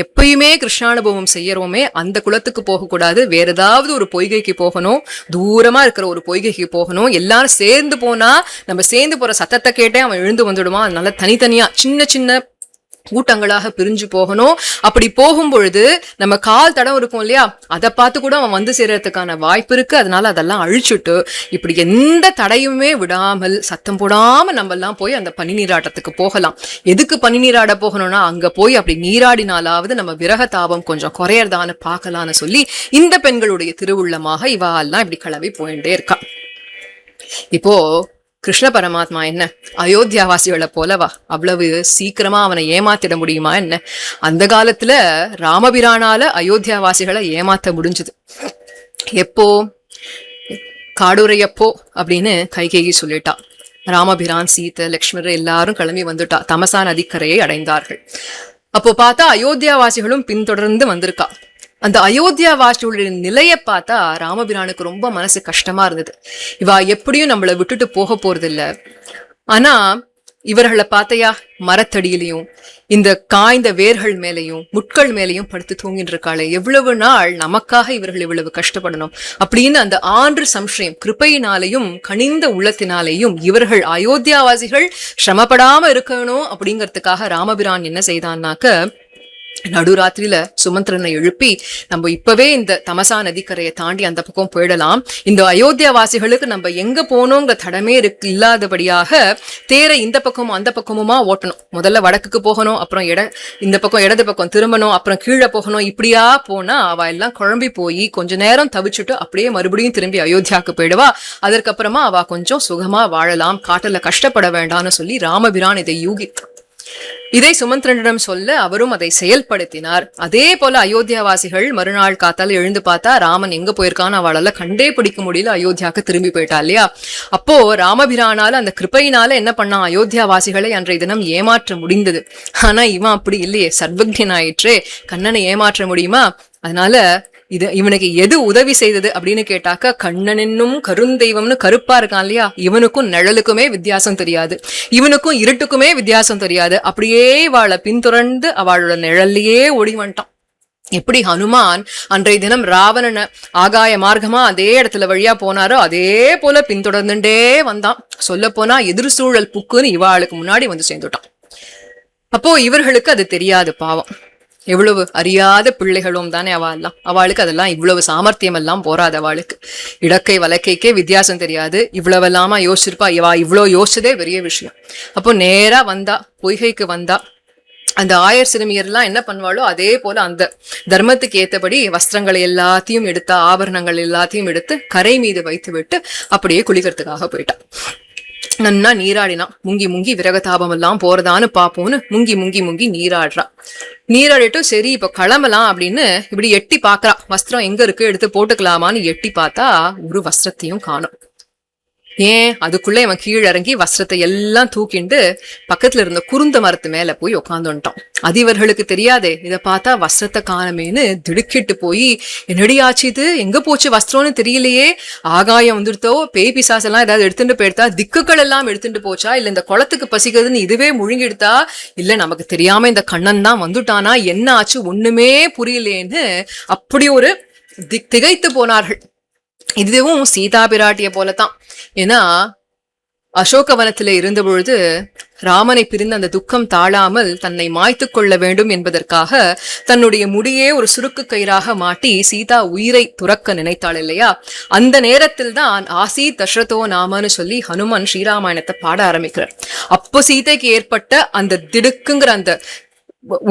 எப்பயுமே கிருஷ்ணானுபவம் செய்யறோமே அந்த குளத்துக்கு போகக்கூடாது, வேற ஏதாவது ஒரு பொய்கைக்கு போகணும், தூரமா இருக்கிற ஒரு பொய்கைக்கு போகணும். எல்லாரும் சேர்ந்து போனா நம்ம சேர்ந்து போற சத்தத்தை கேட்டே அவன் எழுந்து வந்துடுவான். அதனால தனித்தனியா சின்ன சின்ன கூட்டங்களாக பிரிஞ்சு போகணும். அப்படி போகும் பொழுது நம்ம கால் தடம் இருக்கும் இல்லையா, அதை பார்த்து கூட அவன் வந்து சேர்றதுக்கான வாய்ப்பு இருக்கு. அதனால அதெல்லாம் அழிச்சுட்டு இப்படி எந்த தடையுமே விடாமல் சத்தம் போடாம நம்ம எல்லாம் போய் அந்த பனி நீராட்டத்துக்கு போகலாம். எதுக்கு பனி நீராட போகணும்னா, அங்க போய் அப்படி நீராடினாலாவது நம்ம விரக தாபம் கொஞ்சம் குறையறதான்னு பார்க்கலான்னு சொல்லி இந்த பெண்களுடைய திருவுள்ளமாக இவா எல்லாம் இப்படி கிளம்பி போயிட்டே இருக்கா. இப்போ கிருஷ்ண பரமாத்மா என்ன அயோத்தியாவாசிகளை போலவா அவ்வளவு சீக்கிரமா அவனை ஏமாத்திட முடியுமா என்ன? அந்த காலத்துல ராமபிரானால அயோத்தியாவாசிகளை ஏமாத்த முடிஞ்சது. எப்போ? காடுரையப்போ அப்படின்னு கைகேயி சொல்லிட்டா. ராமபிரான், சீதை, லக்ஷ்மணர் எல்லாரும் கிளம்பி வந்துட்டா, தமசா நதிக்கரையை அடைந்தார்கள். அப்போ பார்த்தா அயோத்தியாவாசிகளும் பின்தொடர்ந்து வந்திருக்கா. அந்த அயோத்தியாவாசியுடைய நிலையை பார்த்தா ராமபிரானுக்கு ரொம்ப மனசு கஷ்டமா இருந்தது. இவா எப்படியும் நம்மளை விட்டுட்டு போக போறது இல்ல. ஆனா இவர்களை பார்த்தையா, மரத்தடியிலையும் இந்த காய்ந்த வேர்கள் மேலையும் முட்கள் மேலையும் படுத்து தூங்கிட்டு இருக்காளே, எவ்வளவு நாள் நமக்காக இவர்கள் இவ்வளவு கஷ்டப்படணும் அப்படின்னு அந்த ஆன்று சம்சயம் கிருபையினாலையும் கனிந்த உள்ளத்தினாலேயும் இவர்கள் அயோத்தியாவாசிகள் சிரமப்படாம இருக்கணும் அப்படிங்கறதுக்காக ராமபிரான் என்ன செய்தான்னாக்க, நடுராத்திரியில சுமந்திரனை எழுப்பி, நம்ம இப்பவே இந்த தமசா நதிக்கரையை தாண்டி அந்த பக்கம் போயிடலாம், இந்த அயோத்தியாவாசிகளுக்கு நம்ம எங்க போனோங்கிற தடமே இல்லாதபடியாக தேரை இந்த பக்கமும் அந்த பக்கமுமா ஓட்டணும். முதல்ல வடக்குக்கு போகணும், அப்புறம் இந்த பக்கம் இடது பக்கம் திரும்பணும், அப்புறம் கீழே போகணும். இப்படியா போனா அவ எல்லாம் குழம்பி போய் கொஞ்ச நேரம் தவிச்சுட்டு அப்படியே மறுபடியும் திரும்பி அயோத்தியாவுக்கு போயிடுவா. அதற்கப்புறமா அவ கொஞ்சம் சுகமா வாழலாம், காட்டுல கஷ்டப்பட வேண்டாம்னு சொல்லி ராமபிரான் இதை யூகித்தார். இதை சுமந்திரனிடம் சொல்ல அவரும் அதை செயல்படுத்தினார். அதே போல அயோத்தியாவாசிகள் மறுநாள் காத்தால எழுந்து பார்த்தா ராமன் எங்க போயிருக்கான்னு அவளால கண்டே பிடிக்க முடியல. அயோத்தியாவுக்கு திரும்பி போயிட்டா இல்லையா. அப்போ ராமபிரானால அந்த கிருபையினால என்ன பண்ணான், அயோத்தியாவாசிகளை அன்றைய தினம் ஏமாற்ற முடிந்தது. ஆனா இவன் அப்படி இல்லையே, சர்வக்ஞன் ஆயிற்றே, கண்ணனை ஏமாற்ற முடியுமா? அதனால இவனுக்கு எது உதவி செய்தது அப்படின்னு கேட்டாக்க, கண்ணன் என்னும் கருந்தெய்வம்னு கருப்பா இருக்கான் இல்லையா, இவனுக்கும் நிழலுக்குமே வித்தியாசம் தெரியாது, இவனுக்கும் இருட்டுக்குமே வித்தியாசம் தெரியாது. அப்படியே அவளை பின்தொடர்ந்து அவளோட நிழல்லையே ஓடி வந்துட்டான். எப்படி ஹனுமான் அன்றைய தினம் ராவணனை ஆகாய மார்க்கமா அதே இடத்துல வழியா போனாரோ அதே போல பின்தொடர்ந்துட்டே வந்தான். சொல்ல போனா எதிர்சூழல் புக்குன்னு இவாளுக்கு முன்னாடி வந்து சேர்ந்துட்டான். அப்போ இவர்களுக்கு அது தெரியாது. பாவம், எவ்வளவு அறியாத பிள்ளைகளும் தானே அவெல்லாம். அவளுக்கு அதெல்லாம் இவ்வளவு சாமர்த்தியம் எல்லாம் போறாது. அவளுக்கு இடக்கை வலக்கைக்கே வித்தியாசம் தெரியாது. இவ்வளவெல்லாமா யோசிச்சிருப்பா. இவ்வளவு யோசிச்சதே பெரிய விஷயம். அப்போ நேரா வந்தா, பொய்கைக்கு வந்தா. அந்த ஆயர் சிறுமியர்லாம் என்ன பண்ணுவாளோ அதே போல அந்த தர்மத்துக்கு ஏத்தபடி வஸ்திரங்களை எல்லாத்தையும் எடுத்தா, ஆபரணங்கள் எல்லாத்தையும் எடுத்து கரை மீது வைத்து விட்டு அப்படியே குளிக்கிறதுக்காக போயிட்டா. நன்னா நீராடினா, முங்கி முங்கி விரகதாபம் எல்லாம் போறதான்னு பாப்போன்னு முங்கி முங்கி முங்கி நீராடுறா. நீராடிட்டு சரி இப்ப கிளம்பலாம் அப்படின்னு இப்படி எட்டி பாக்குறா. வஸ்திரம் எங்க இருக்கு, எடுத்து போட்டுக்கலாமான்னு எட்டி பார்த்தா ஒரு வஸ்திரத்தையும் காணும். ஏன், அதுக்குள்ள இவன் கீழே இறங்கி வஸ்திரத்தை எல்லாம் தூக்கிண்டு பக்கத்துல இருந்த குருந்த மரத்து மேல போய் உக்காந்துட்டான். அது இவர்களுக்கு தெரியாதே. இதை பார்த்தா வஸ்திரத்தை காணமேன்னு திடுக்கிட்டு போய், என்னடி ஆச்சு இது, எங்க போச்சு வஸ்திரம்னு தெரியலையே, ஆகாயம் வந்துடுத்தோ, பேய் பிசாஸ் எல்லாம் ஏதாவது எடுத்துட்டு போயிடுதா, திக்குகள் எல்லாம் எடுத்துட்டு போச்சா, இல்ல இந்த குளத்துக்கு பசிக்கிறதுன்னு இதுவே முழுங்கிடுதா, இல்ல நமக்கு தெரியாம இந்த கண்ணன் தான் வந்துட்டானா, என்ன ஆச்சு ஒண்ணுமே புரியலேன்னு அப்படி ஒரு திகைத்து போனார்கள். இதுவும் சீதா பிராட்டிய போலத்தான். ஏன்னா அசோகவனத்திலே இருந்த பொழுது ராமனை பிரிந்த அந்த துக்கம் தாழாமல் தன்னை மாய்த்து கொள்ள வேண்டும் என்பதற்காக தன்னுடைய முடியே ஒரு சுருக்கு கயிறாக மாட்டி சீதா உயிரை துறக்க நினைத்தாள் இல்லையா. அந்த நேரத்தில் தான் ஆசி தசரதோ நாமன்னு சொல்லி ஹனுமன் ஸ்ரீராமாயணத்தை பாட ஆரம்பிக்கிறார். அப்போ சீதைக்கு ஏற்பட்ட அந்த திடுக்குங்கிற அந்த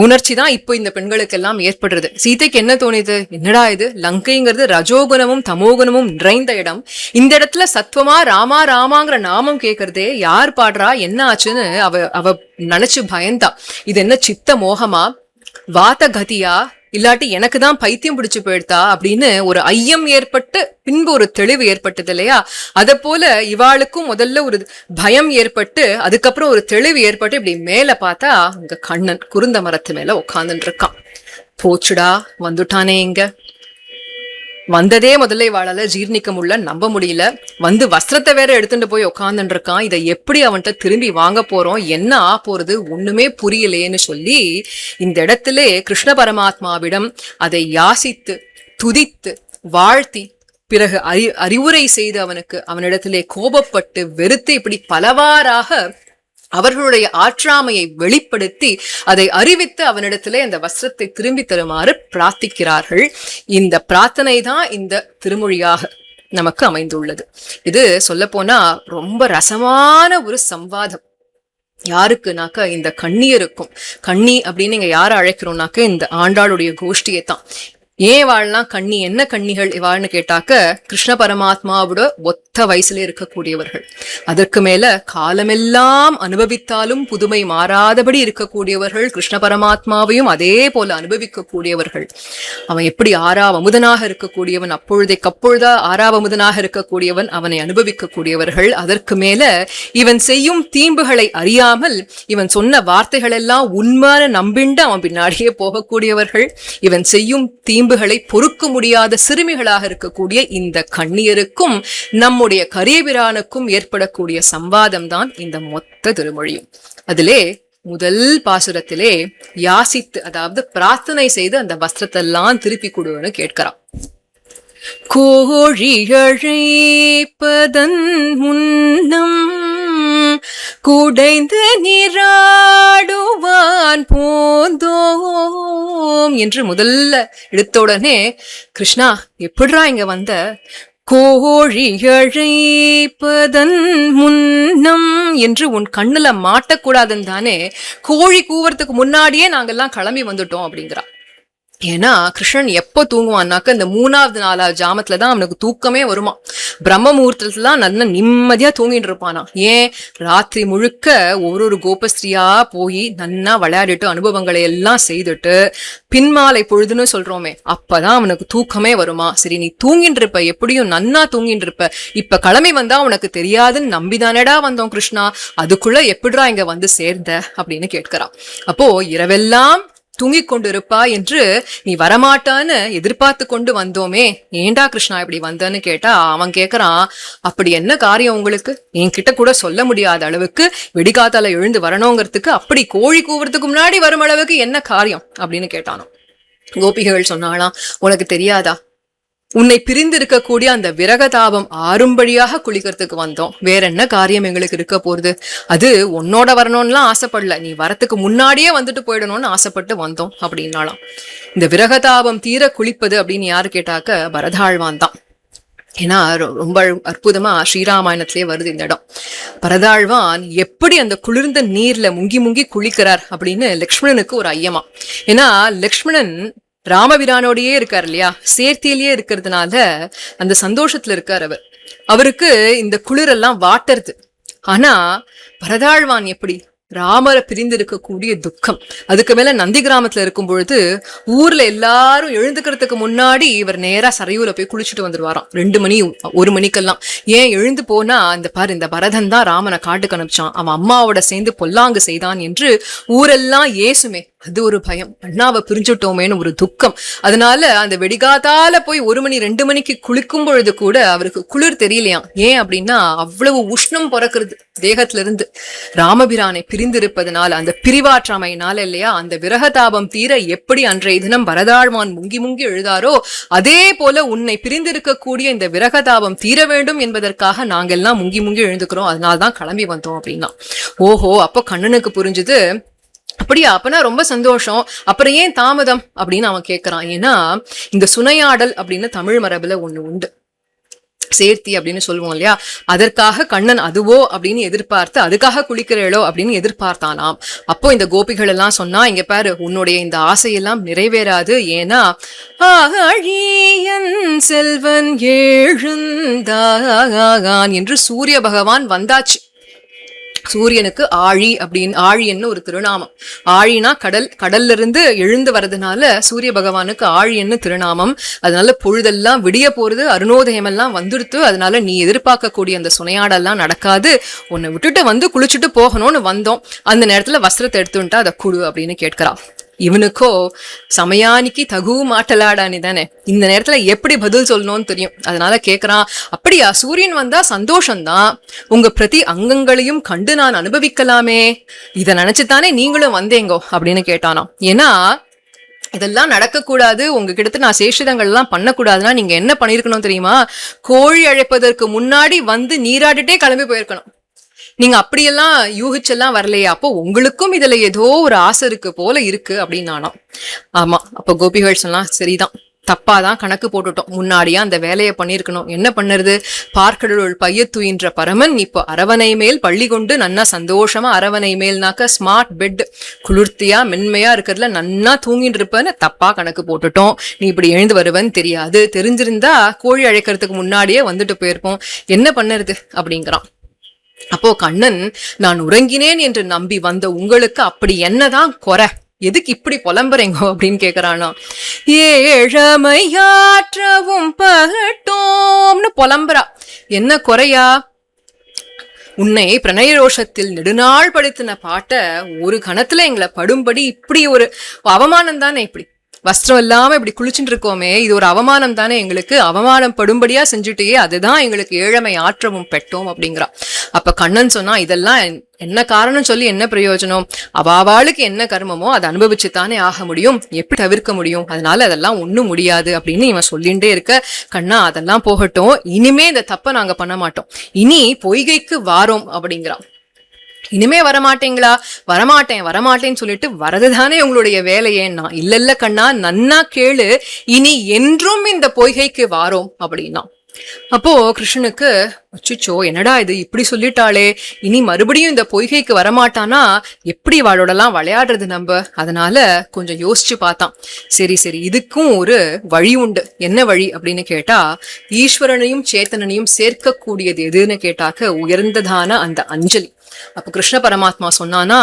உணர்ச்சி தான் இப்போ இந்த பெண்களுக்கு எல்லாம் ஏற்படுறது. சீதைக்கு என்ன தோணிது, என்னடா இது, லங்கைங்கிறது ரஜோகுணமும் தமோகுணமும் நிறைந்த இடம், இந்த இடத்துல சத்வமா ராமா ராமாங்கிற நாமம் கேட்கறதே யார் பாடுறா, என்ன ஆச்சுன்னு அவ நினைச்சு பயந்தா. இது என்ன சித்த மோகமா, வாத கதியா, இல்லாட்டி எனக்கு தான் பைத்தியம் பிடிச்சு போயிடுதா அப்படின்னு ஒரு ஐயம் ஏற்பட்டு பின்பு ஒரு தெளிவு ஏற்பட்டது இல்லையா. அத போல இவாளுக்கும் முதல்ல ஒரு பயம் ஏற்பட்டு அதுக்கப்புறம் ஒரு தெளிவு ஏற்பட்டு இப்படி மேல பார்த்தா இங்க கண்ணன் குருந்த மரத்து மேல உட்கார்ந்துட்டு இருக்கான். போச்சுடா, வந்துட்டானே, இங்க வந்ததே முதல்ல இவாளால ஜீர்ணிக்க முடியல, நம்ப முடியல. வந்து வஸ்திரத்தை வேற எடுத்துட்டு போய் உட்காந்துட்டு இருக்கான். இதை எப்படி அவன்கிட்ட திரும்பி வாங்க போறோம், என்ன ஆ போறது, ஒண்ணுமே புரியலேன்னு சொல்லி இந்த இடத்துல கிருஷ்ண பரமாத்மாவிடம் அதை யாசித்து துதித்து வாழ்த்தி பிறகு அறிவுரை செய்து அவனிடத்திலே கோபப்பட்டு வெறுத்து இப்படி பலவாறாக அவர்களுடைய ஆற்றாமையை வெளிப்படுத்தி அதை அறிவித்து அவனிடத்திலே அந்த வஸ்திரத்தை திரும்பி தருமாறு பிரார்த்திக்கிறார்கள். இந்த பிரார்த்தனை தான் இந்த திருமொழியாக நமக்கு அமைந்துள்ளது. இது சொல்ல போனா ரொம்ப ரசமான ஒரு சம்வாதம். யாருக்குனாக்க இந்த கண்ணியருக்கும். கண்ணி அப்படின்னு இங்க யாரை அழைக்கிறோம்னாக்க இந்த ஆண்டாளுடைய கோஷ்டியை தான். ஏன் இவாள்லாம் கண்ணி, என்ன கண்ணிகள் இவாள்னு கேட்டாக்க கிருஷ்ண பரமாத்மாவோட ஒத்த வயசுல இருக்கக்கூடியவர்கள், அதற்கு மேல காலமெல்லாம் அனுபவித்தாலும் புதுமை மாறாதபடி இருக்கக்கூடியவர்கள், கிருஷ்ண பரமாத்மாவையும் அதே போல அனுபவிக்கக்கூடியவர்கள். அவன் எப்படி ஆறாவமுதனாக இருக்கக்கூடியவன், அப்பொழுதா ஆறாவமுதனாக இருக்கக்கூடியவன், அவனை அனுபவிக்கக்கூடியவர்கள். அதற்கு மேல இவன் செய்யும் தீம்புகளை அறியாமல் இவன் சொன்ன வார்த்தைகள் எல்லாம் உண்மையான நம்பிண்டு அவன் பின்னாடியே போகக்கூடியவர்கள். இவன் செய்யும் தீம்புகளை பொறுக்க முடியாத சிறுமிகளாக இருக்கக்கூடிய இந்த கண்ணியருக்கும் நம்முடைய கரியபிரானுக்கும் ஏற்படக்கூடிய சம்வாதம் தான் இந்த மொத்த திருமொழியும். அதிலே முதல் பாசுரத்திலே யாசித்து, அதாவது பிரார்த்தனை செய்து அந்த வஸ்திரத்தெல்லாம் திருப்பி கொடுன்னு கேட்கிறான். கோழிழைப்பதன் முன்னம் குடைந்து நீராடுவான் போந்தோம் என்று முதல்ல எடுத்தவுடனே, கிருஷ்ணா எப்படிரா இங்க வந்த? கோழிழைப்பதன் முன்னம் என்று உன் கண்ணுல மாட்டக்கூடாதுன்னு தானே கோழி கூவறதுக்கு முன்னாடியே நாங்கெல்லாம் கிளம்பி வந்துட்டோம் அப்படிங்கிறா. ஏன்னா கிருஷ்ணன் எப்போ தூங்குவான்னாக்க இந்த 3வது 4வது ஜாமத்துலதான் அவனுக்கு தூக்கமே வருமா. பிரம்ம முகூர்த்தத்துலாம் நல்லா நிம்மதியா தூங்கிட்டு இருப்பானா. ஏன்? ராத்திரி முழுக்க ஒரு கோபஸ்திரியா போய் நன்னா விளையாடிட்டு அனுபவங்களை எல்லாம் செய்துட்டு பின்மாலை பொழுதுன்னு சொல்றோமே, அப்பதான் அவனுக்கு தூக்கமே வருமா. சரி, நீ தூங்கிட்டு இருப்ப, எப்படியும் நன்னா தூங்கிட்டு இருப்ப, இப்ப கிளம்பி வந்தா உனக்கு தெரியாதுன்னு நம்பிதானடா வந்தோம் கிருஷ்ணா, அதுக்குள்ள எப்படிடா இங்க வந்து சேர்ந்த அப்படின்னு கேட்கிறான். அப்போ இரவெல்லாம் தூங்கிக் கொண்டு இருப்பா என்று நீ வரமாட்டான்னு எதிர்பார்த்து கொண்டு வந்தோமே, ஏண்டா கிருஷ்ணா இப்படி வந்தன்னு கேட்டா அவன் கேக்குறான், அப்படி என்ன காரியம் உங்களுக்கு? என்கிட்ட கூட சொல்ல முடியாத அளவுக்கு வெடிகாத்தால எழுந்து வரணுங்கிறதுக்கு, அப்படி கோழி கூவுறதுக்கு முன்னாடி வரும் அளவுக்கு என்ன காரியம் அப்படின்னு கேட்டானோ. கோபிகைகள் சொன்னாலாம், உனக்கு தெரியாதா, உன்னை பிரிந்து இருக்கக்கூடிய அந்த விரகதாபம் ஆறும்படியாக குளிக்கிறதுக்கு வந்தோம், வேற என்ன காரியம் எங்களுக்கு இருக்க போறது? அது உன்னோட வரணும்லாம் ஆசைப்படல, நீ வரத்துக்கு முன்னாடியே வந்துட்டு போயிடணும்னு ஆசைப்பட்டு வந்தோம் அப்படின்னாலாம். இந்த விரகதாபம் தீர குளிப்பது அப்படின்னு யாரு கேட்டாக்க பரதாழ்வான் தான். ஏன்னா ரொம்ப அற்புதமா ஸ்ரீராமாயணத்திலே வருது இந்த இடம். பரதாழ்வான் எப்படி அந்த குளிர்ந்த நீர்ல முங்கி முங்கி குளிக்கிறார் அப்படின்னு லக்ஷ்மணனுக்கு ஒரு ஐயமா. ஏன்னா லக்ஷ்மணன் ராமபிரானோடையே இருக்கார் இல்லையா, சேர்த்தியிலேயே இருக்கிறதுனால அந்த சந்தோஷத்துல இருக்கார் அவர். அவருக்கு இந்த குளிரெல்லாம் வாட்டருது. ஆனா பரதாழ்வான் எப்படி? ராமரை பிரிந்து இருக்கக்கூடிய துக்கம், அதுக்கு மேல நந்தி கிராமத்துல இருக்கும் பொழுது ஊர்ல எல்லாரும் எழுந்துக்கிறதுக்கு முன்னாடி இவர் நேரா சரையூல போய் குளிச்சுட்டு வந்துருவாராம் 2 மணி 1 மணிக்கெல்லாம். ஏன் எழுந்து போனா, இந்த பாரு இந்த பரதன் தான் ராமனை காட்டுக்கு அனுப்பிச்சான், அவன் அம்மாவோட சேர்ந்து பொல்லாங்கு செய்தான் என்று ஊரெல்லாம் ஏசுமே, அது ஒரு பயம், அண்ணாவை பிரிஞ்சுட்டோமேன்னு ஒரு துக்கம். அதனால அந்த வெடிகாத்தால போய் 1 மணி 2 மணிக்கு குளிக்கும் பொழுது கூட அவருக்கு குளிர் தெரியலையாம். ஏன் அப்படின்னா அவ்வளவு உஷ்ணம் பிறக்கிறது தேகத்துல இருந்து. ராமபிரானை பிரிந்திருப்பதனால, அந்த பிரிவாற்றாமையினால இல்லையா, அந்த விரகதாபம் தீர எப்படி அன்றைய தினம் பரதாழ்வான் முங்கி முங்கி எழுதாரோ, அதே போல உன்னை பிரிந்திருக்கக்கூடிய இந்த விரகதாபம் தீர வேண்டும் என்பதற்காக நாங்கெல்லாம் முங்கி முங்கி எழுந்துக்கிறோம், அதனால்தான் கிளம்பி வந்தோம் அப்படின்னா. ஓஹோ, அப்போ கண்ணனுக்கு புரிஞ்சுது. அப்படியா, அப்பனா ரொம்ப சந்தோஷம், அப்புறம் ஏன் தாமதம் அப்படின்னு அவன் கேட்கிறான். ஏன்னா இந்த சுனையாடல் அப்படின்னு தமிழ் மரபுல ஒண்ணு உண்டு, சேர்த்தி அப்படின்னு சொல்லுவோம் இல்லையா, அதற்காக கண்ணன் அதுவோ அப்படின்னு எதிர்பார்த்து அதுக்காக குளிக்கிறேளோ அப்படின்னு எதிர்பார்த்தானாம். அப்போ இந்த கோபிகள் எல்லாம் சொன்னா, இங்க பாரு உன்னுடைய இந்த ஆசையெல்லாம் நிறைவேறாது, ஏன்னா ஆழியன் செல்வன் எழுந்தான் என்று சூரிய பகவான் வந்தாச்சு. சூரியனுக்கு ஆழி அப்படின்னு, ஆழியன்னு ஒரு திருநாமம். ஆழினா கடல், கடல்ல இருந்து எழுந்து வர்றதுனால சூரிய பகவானுக்கு ஆழியன்னு திருநாமம். அதனால பொழுதெல்லாம் விடிய போறது, அருணோதயம் எல்லாம் வந்துடுத்து. அதனால நீ எதிர்பார்க்கக்கூடிய அந்த சுனையாடெல்லாம் நடக்காது, உன்னை விட்டுட்டு வந்து குளிச்சுட்டு போகணும்னு வந்தோம், அந்த நேரத்துல வஸ்திரத்தை எடுத்துட்டா அதை குடு அப்படின்னு கேட்கிறா. இவனுக்கோ சமயானிக்கு தகு மாட்டலாடானி தானே, இந்த நேரத்துல எப்படி பதில் சொல்லணும்னு தெரியும். அதனால கேக்குறான், அப்படியா சூரியன் வந்தா சந்தோஷம்தான், உங்க பிரதி அங்கங்களையும் கண்டு நான் அனுபவிக்கலாமே, இதை நினைச்சுத்தானே நீங்களும் வந்தேங்கோ அப்படின்னு கேட்டானாம். ஏன்னா இதெல்லாம் நடக்கக்கூடாது, உங்ககிட்ட நான் சேஷிதங்கள் எல்லாம் பண்ணக்கூடாதுன்னா நீங்க என்ன பண்ணிருக்கணும் தெரியுமா, கோழி அழைப்பதற்கு முன்னாடி வந்து நீராடிட்டே கிளம்பி போயிருக்கணும். நீங்க அப்படியெல்லாம் யூகிச்செல்லாம் வரலையா, அப்போ உங்களுக்கும் இதுல ஏதோ ஒரு ஆசை இருக்கு போல இருக்கு அப்படின்னு நானாம். ஆமா, அப்ப கோபிகள் சொன்னா சரிதான், தப்பாதான் கணக்கு போட்டுட்டோம். முன்னாடியா அந்த வேலையை பண்ணிருக்கணும். என்ன பண்ணுறது? பார்க்கடலுள் பையத்துயின்ற பரமன் இப்போ அரவணை மேல் பள்ளி கொண்டு நன்னா சந்தோஷமா, அரவணை மேல்னாக்க ஸ்மார்ட் பெட், குளிர்த்தியா மென்மையா இருக்கிறதுல நன்னா தூங்கிட்டு இருப்பேன்னு தப்பா கணக்கு போட்டுட்டோம். நீ இப்படி எழுந்து வருவன்னு தெரியாது. தெரிஞ்சிருந்தா கோழி அழைக்கிறதுக்கு முன்னாடியே வந்துட்டு போயிருப்போம். என்ன பண்ணுறது அப்படிங்கிறான். அப்போ கண்ணன், நான் உறங்கினேன் என்று நம்பி வந்த உங்களுக்கு அப்படி என்னதான் குறை? எதுக்கு இப்படி புலம்புறீங்கோ அப்படின்னு கேக்குறானா. ஏழமையாற்றவும் பகட்டோம்னு புலம்புறா. என்ன குறையா? உன்னை பிரணயரோஷத்தில் நெடுநாள் படுத்தின பாட்ட ஒரு கணத்துல எங்களை படும்படி இப்படி ஒரு அவமானம் தானே. இப்படி வஸ்திரம் இல்லாம இப்படி குளிச்சுட்டு இருக்கோமே, இது ஒரு அவமானம் தானே. எங்களுக்கு அவமானம் படும்படியா செஞ்சுட்டே, அதுதான் எங்களுக்கு ஏழமை ஆற்றவும் பெட்டோம் அப்படிங்கிறா. அப்ப கண்ணன் சொன்னா, இதெல்லாம் என்ன காரணம் சொல்லி என்ன பிரயோஜனம்? அவாவாளுக்கு என்ன கர்மமோ அதை அனுபவிச்சுத்தானே ஆக முடியும். எப்படி தவிர்க்க முடியும்? அதனால அதெல்லாம் ஒண்ணும் முடியாது அப்படின்னு இவன் சொல்லிண்டே இருக்க, கண்ணா அதெல்லாம் போகட்டும், இனிமே இந்த தப்ப நாங்க பண்ண மாட்டோம், இனி பொய்கைக்கு வாரோம் அப்படிங்கிறான். இனிமே வரமாட்டீங்களா? வரமாட்டேன்னு சொல்லிட்டு வரதுதானே உங்களுடைய வேலையேன்னா. இல்ல கண்ணா, நன்னா கேளு, இனி என்றும் இந்த பொய்கைக்கு வாரோம் அப்படின்னா. அப்போ கிருஷ்ணனுக்கு அச்சுச்சோ, என்னடா இது இப்படி சொல்லிட்டாளே, இனி மறுபடியும் இந்த பொய்கைக்கு வரமாட்டானா எப்படி வாழோடலாம் விளையாடுறது நம்ம? அதனால கொஞ்சம் யோசிச்சு பார்த்தான். சரி இதுக்கும் ஒரு வழி உண்டு. என்ன வழி அப்படின்னு கேட்டா, ஈஸ்வரனையும் சேத்தனையும் சேர்க்கக்கூடியது எதுன்னு கேட்டாக்க உயர்ந்ததான அந்த அஞ்சலி. அப்ப கிருஷ்ண பரமாத்மா சொன்னானா,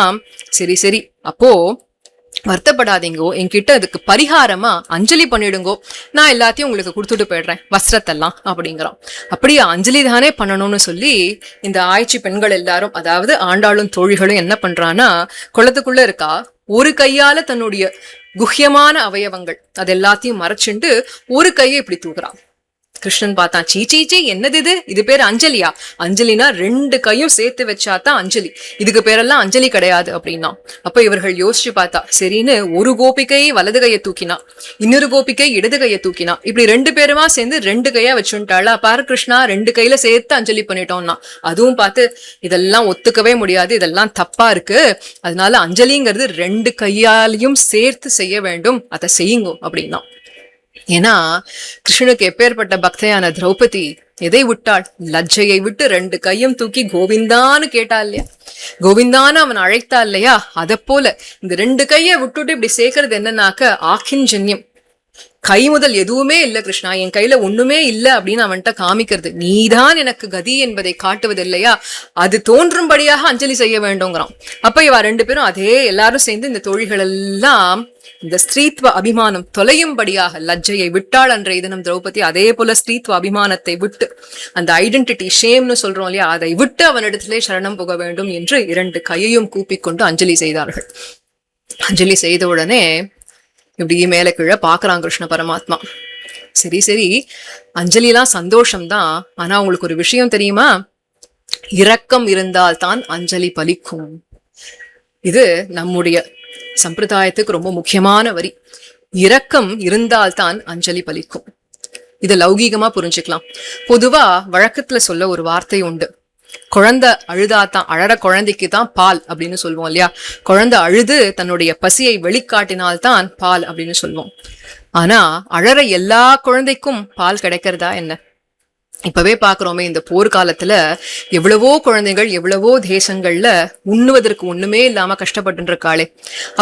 சரி அப்போ வருத்தப்படாதீங்கோ, என்கிட்ட அதுக்கு பரிகாரமா அஞ்சலி பண்ணிடுங்கோ, நான் எல்லாத்தையும் உங்களுக்கு கொடுத்துட்டு போயிடுறேன் வஸ்திரத்தெல்லாம் அப்படிங்கிறான். அப்படியே அஞ்சலி தானே பண்ணணும்னு சொல்லி இந்த ஆய்ச்சி பெண்கள் எல்லாரும், அதாவது ஆண்டாளும் தோழிகளும் என்ன பண்றான்னா, குளத்துக்குள்ள இருக்கா, ஒரு கையால தன்னுடைய குஹ்யமான அவயவங்கள் அது எல்லாத்தையும் மறைச்சுண்டு ஒரு கையை இப்படி தூக்குறான். கிருஷ்ணன் பார்த்தான், சீ என்னது இது பேர் அஞ்சலியா? அஞ்சலினா 2 கையும் சேர்த்து வச்சாதான் அஞ்சலி, இதுக்கு பேரெல்லாம் அஞ்சலி கிடையாது அப்படின்னா. அப்ப இவர்கள் யோசிச்சு பார்த்தா, சரின்னு ஒரு கோபிக்கை வலது கையை தூக்கினா, இன்னொரு கோபிக்கை இடது கையை தூக்கினா, இப்படி 2 பேருமா சேர்ந்து 2 கையா வச்சுட்டாளா. பாரு கிருஷ்ணா, 2 கையில சேர்த்து அஞ்சலி பண்ணிட்டோம்னா. அதுவும் பார்த்து இதெல்லாம் ஒத்துக்கவே முடியாது, இதெல்லாம் தப்பா இருக்கு, அதனால அஞ்சலிங்கிறது 2 கையாலையும் சேர்த்து செய்ய வேண்டும், அதை செய்யுங்க அப்படின்னா. ஏன்னா கிருஷ்ணனுக்கு எப்பேற்பட்ட பக்தையான திரௌபதி எதை விட்டாள்? லஜ்ஜையை விட்டு 2 கையும் தூக்கி கோவிந்தான்னு கேட்டா இல்லையா, கோவிந்தான்னு அவன் அழைத்தா இல்லையா. அத போல இந்த 2 கையை விட்டுட்டு இப்படி சேர்க்கறது என்னன்னாக்க ஆக்கிஞ்சன்யம். கை முதல் எதுவுமே இல்ல கிருஷ்ணா, என் கையில ஒண்ணுமே இல்ல அப்படின்னு அவன்கிட்ட காமிக்கிறது. நீதான் எனக்கு கதி என்பதை காட்டுவது இல்லையா, அது தோன்றும்படியாக அஞ்சலி செய்ய வேண்டும்ங்கிறான். அப்ப இவ 2 பேரும் அதே எல்லாரும் சேர்ந்து இந்த தோழிகள் எல்லாம் இந்த ஸ்ரீத்வ அபிமானம் தொலையும்படியாக லஜ்ஜையை விட்டாள் அன்றைய தினம் திரௌபதி. அதே போல ஸ்ரீத்வ அபிமானத்தை விட்டு, அந்த ஐடென்டிட்டி ஷேம்னு சொல்றோம் இல்லையா, அதை விட்டு அவனிடத்திலே சரணம் புக வேண்டும் என்று 2 கையையும் கூப்பிக்கொண்டு அஞ்சலி செய்தார்கள். அஞ்சலி செய்த உடனே இப்படி மேல கீழே பாக்குறான் கிருஷ்ண பரமாத்மா. சரி அஞ்சலிலாம் சந்தோஷம்தான், ஆனா உங்களுக்கு ஒரு விஷயம் தெரியுமா? இரக்கம் இருந்தால் தான் அஞ்சலி பலிக்கும். இது நம்முடைய சம்பிரதாயத்துக்கு ரொம்ப முக்கியமான வரி. இரக்கம் இருந்தால்தான் அஞ்சலி பலிக்கும். இத லௌகீகமா புரிஞ்சுக்கலாம். பொதுவா வழக்கத்துல சொல்ல ஒரு வார்த்தை உண்டு, குழந்தை அழுதாதான், அழற குழந்தைக்கு தான் பால் அப்படின்னு சொல்லுவோம் இல்லையா. குழந்தை அழுது தன்னுடைய பசியை வெளிக்காட்டினால்தான் பால் அப்படின்னு சொல்லுவோம். ஆனா அழற எல்லா குழந்தைக்கும் பால் கிடைக்கிறதா என்ன? இப்பவே பாக்குறோமே, இந்த போர்க்காலத்துல எவ்வளவோ குழந்தைகள் எவ்வளவோ தேசங்கள்ல உண்ணுவதற்கு ஒண்ணுமே இல்லாம கஷ்டப்பட்டு இருக்காளே.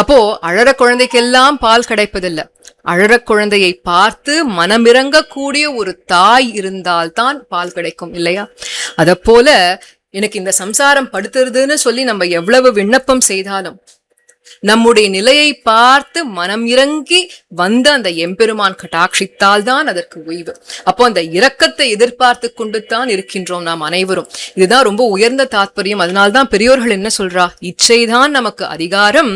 அப்போ அழற குழந்தைக்கெல்லாம் பால் கிடைப்பதில்லை. அழற குழந்தையை பார்த்து மனமிறங்க கூடிய ஒரு தாய் இருந்தால்தான் பால் கிடைக்கும் இல்லையா. அத போல எனக்கு இந்த சம்சாரம் படுத்துறதுன்னு சொல்லி நம்ம எவ்வளவு விண்ணப்பம் செய்தாலும் நம்முடைய நிலையை பார்த்து மனம் இறங்கி வந்த அந்த எம்பெருமான் கட்டாட்சித்தால் தான் அதற்கு ஓய்வு. அப்போ அந்த இரக்கத்தை எதிர்பார்த்து கொண்டுதான் இருக்கின்றோம் நாம் அனைவரும். இதுதான் ரொம்ப உயர்ந்த தாத்பரியம். அதனால்தான் பெரியோர்கள் என்ன சொல்றா, இச்சைதான் நமக்கு அதிகாரம்,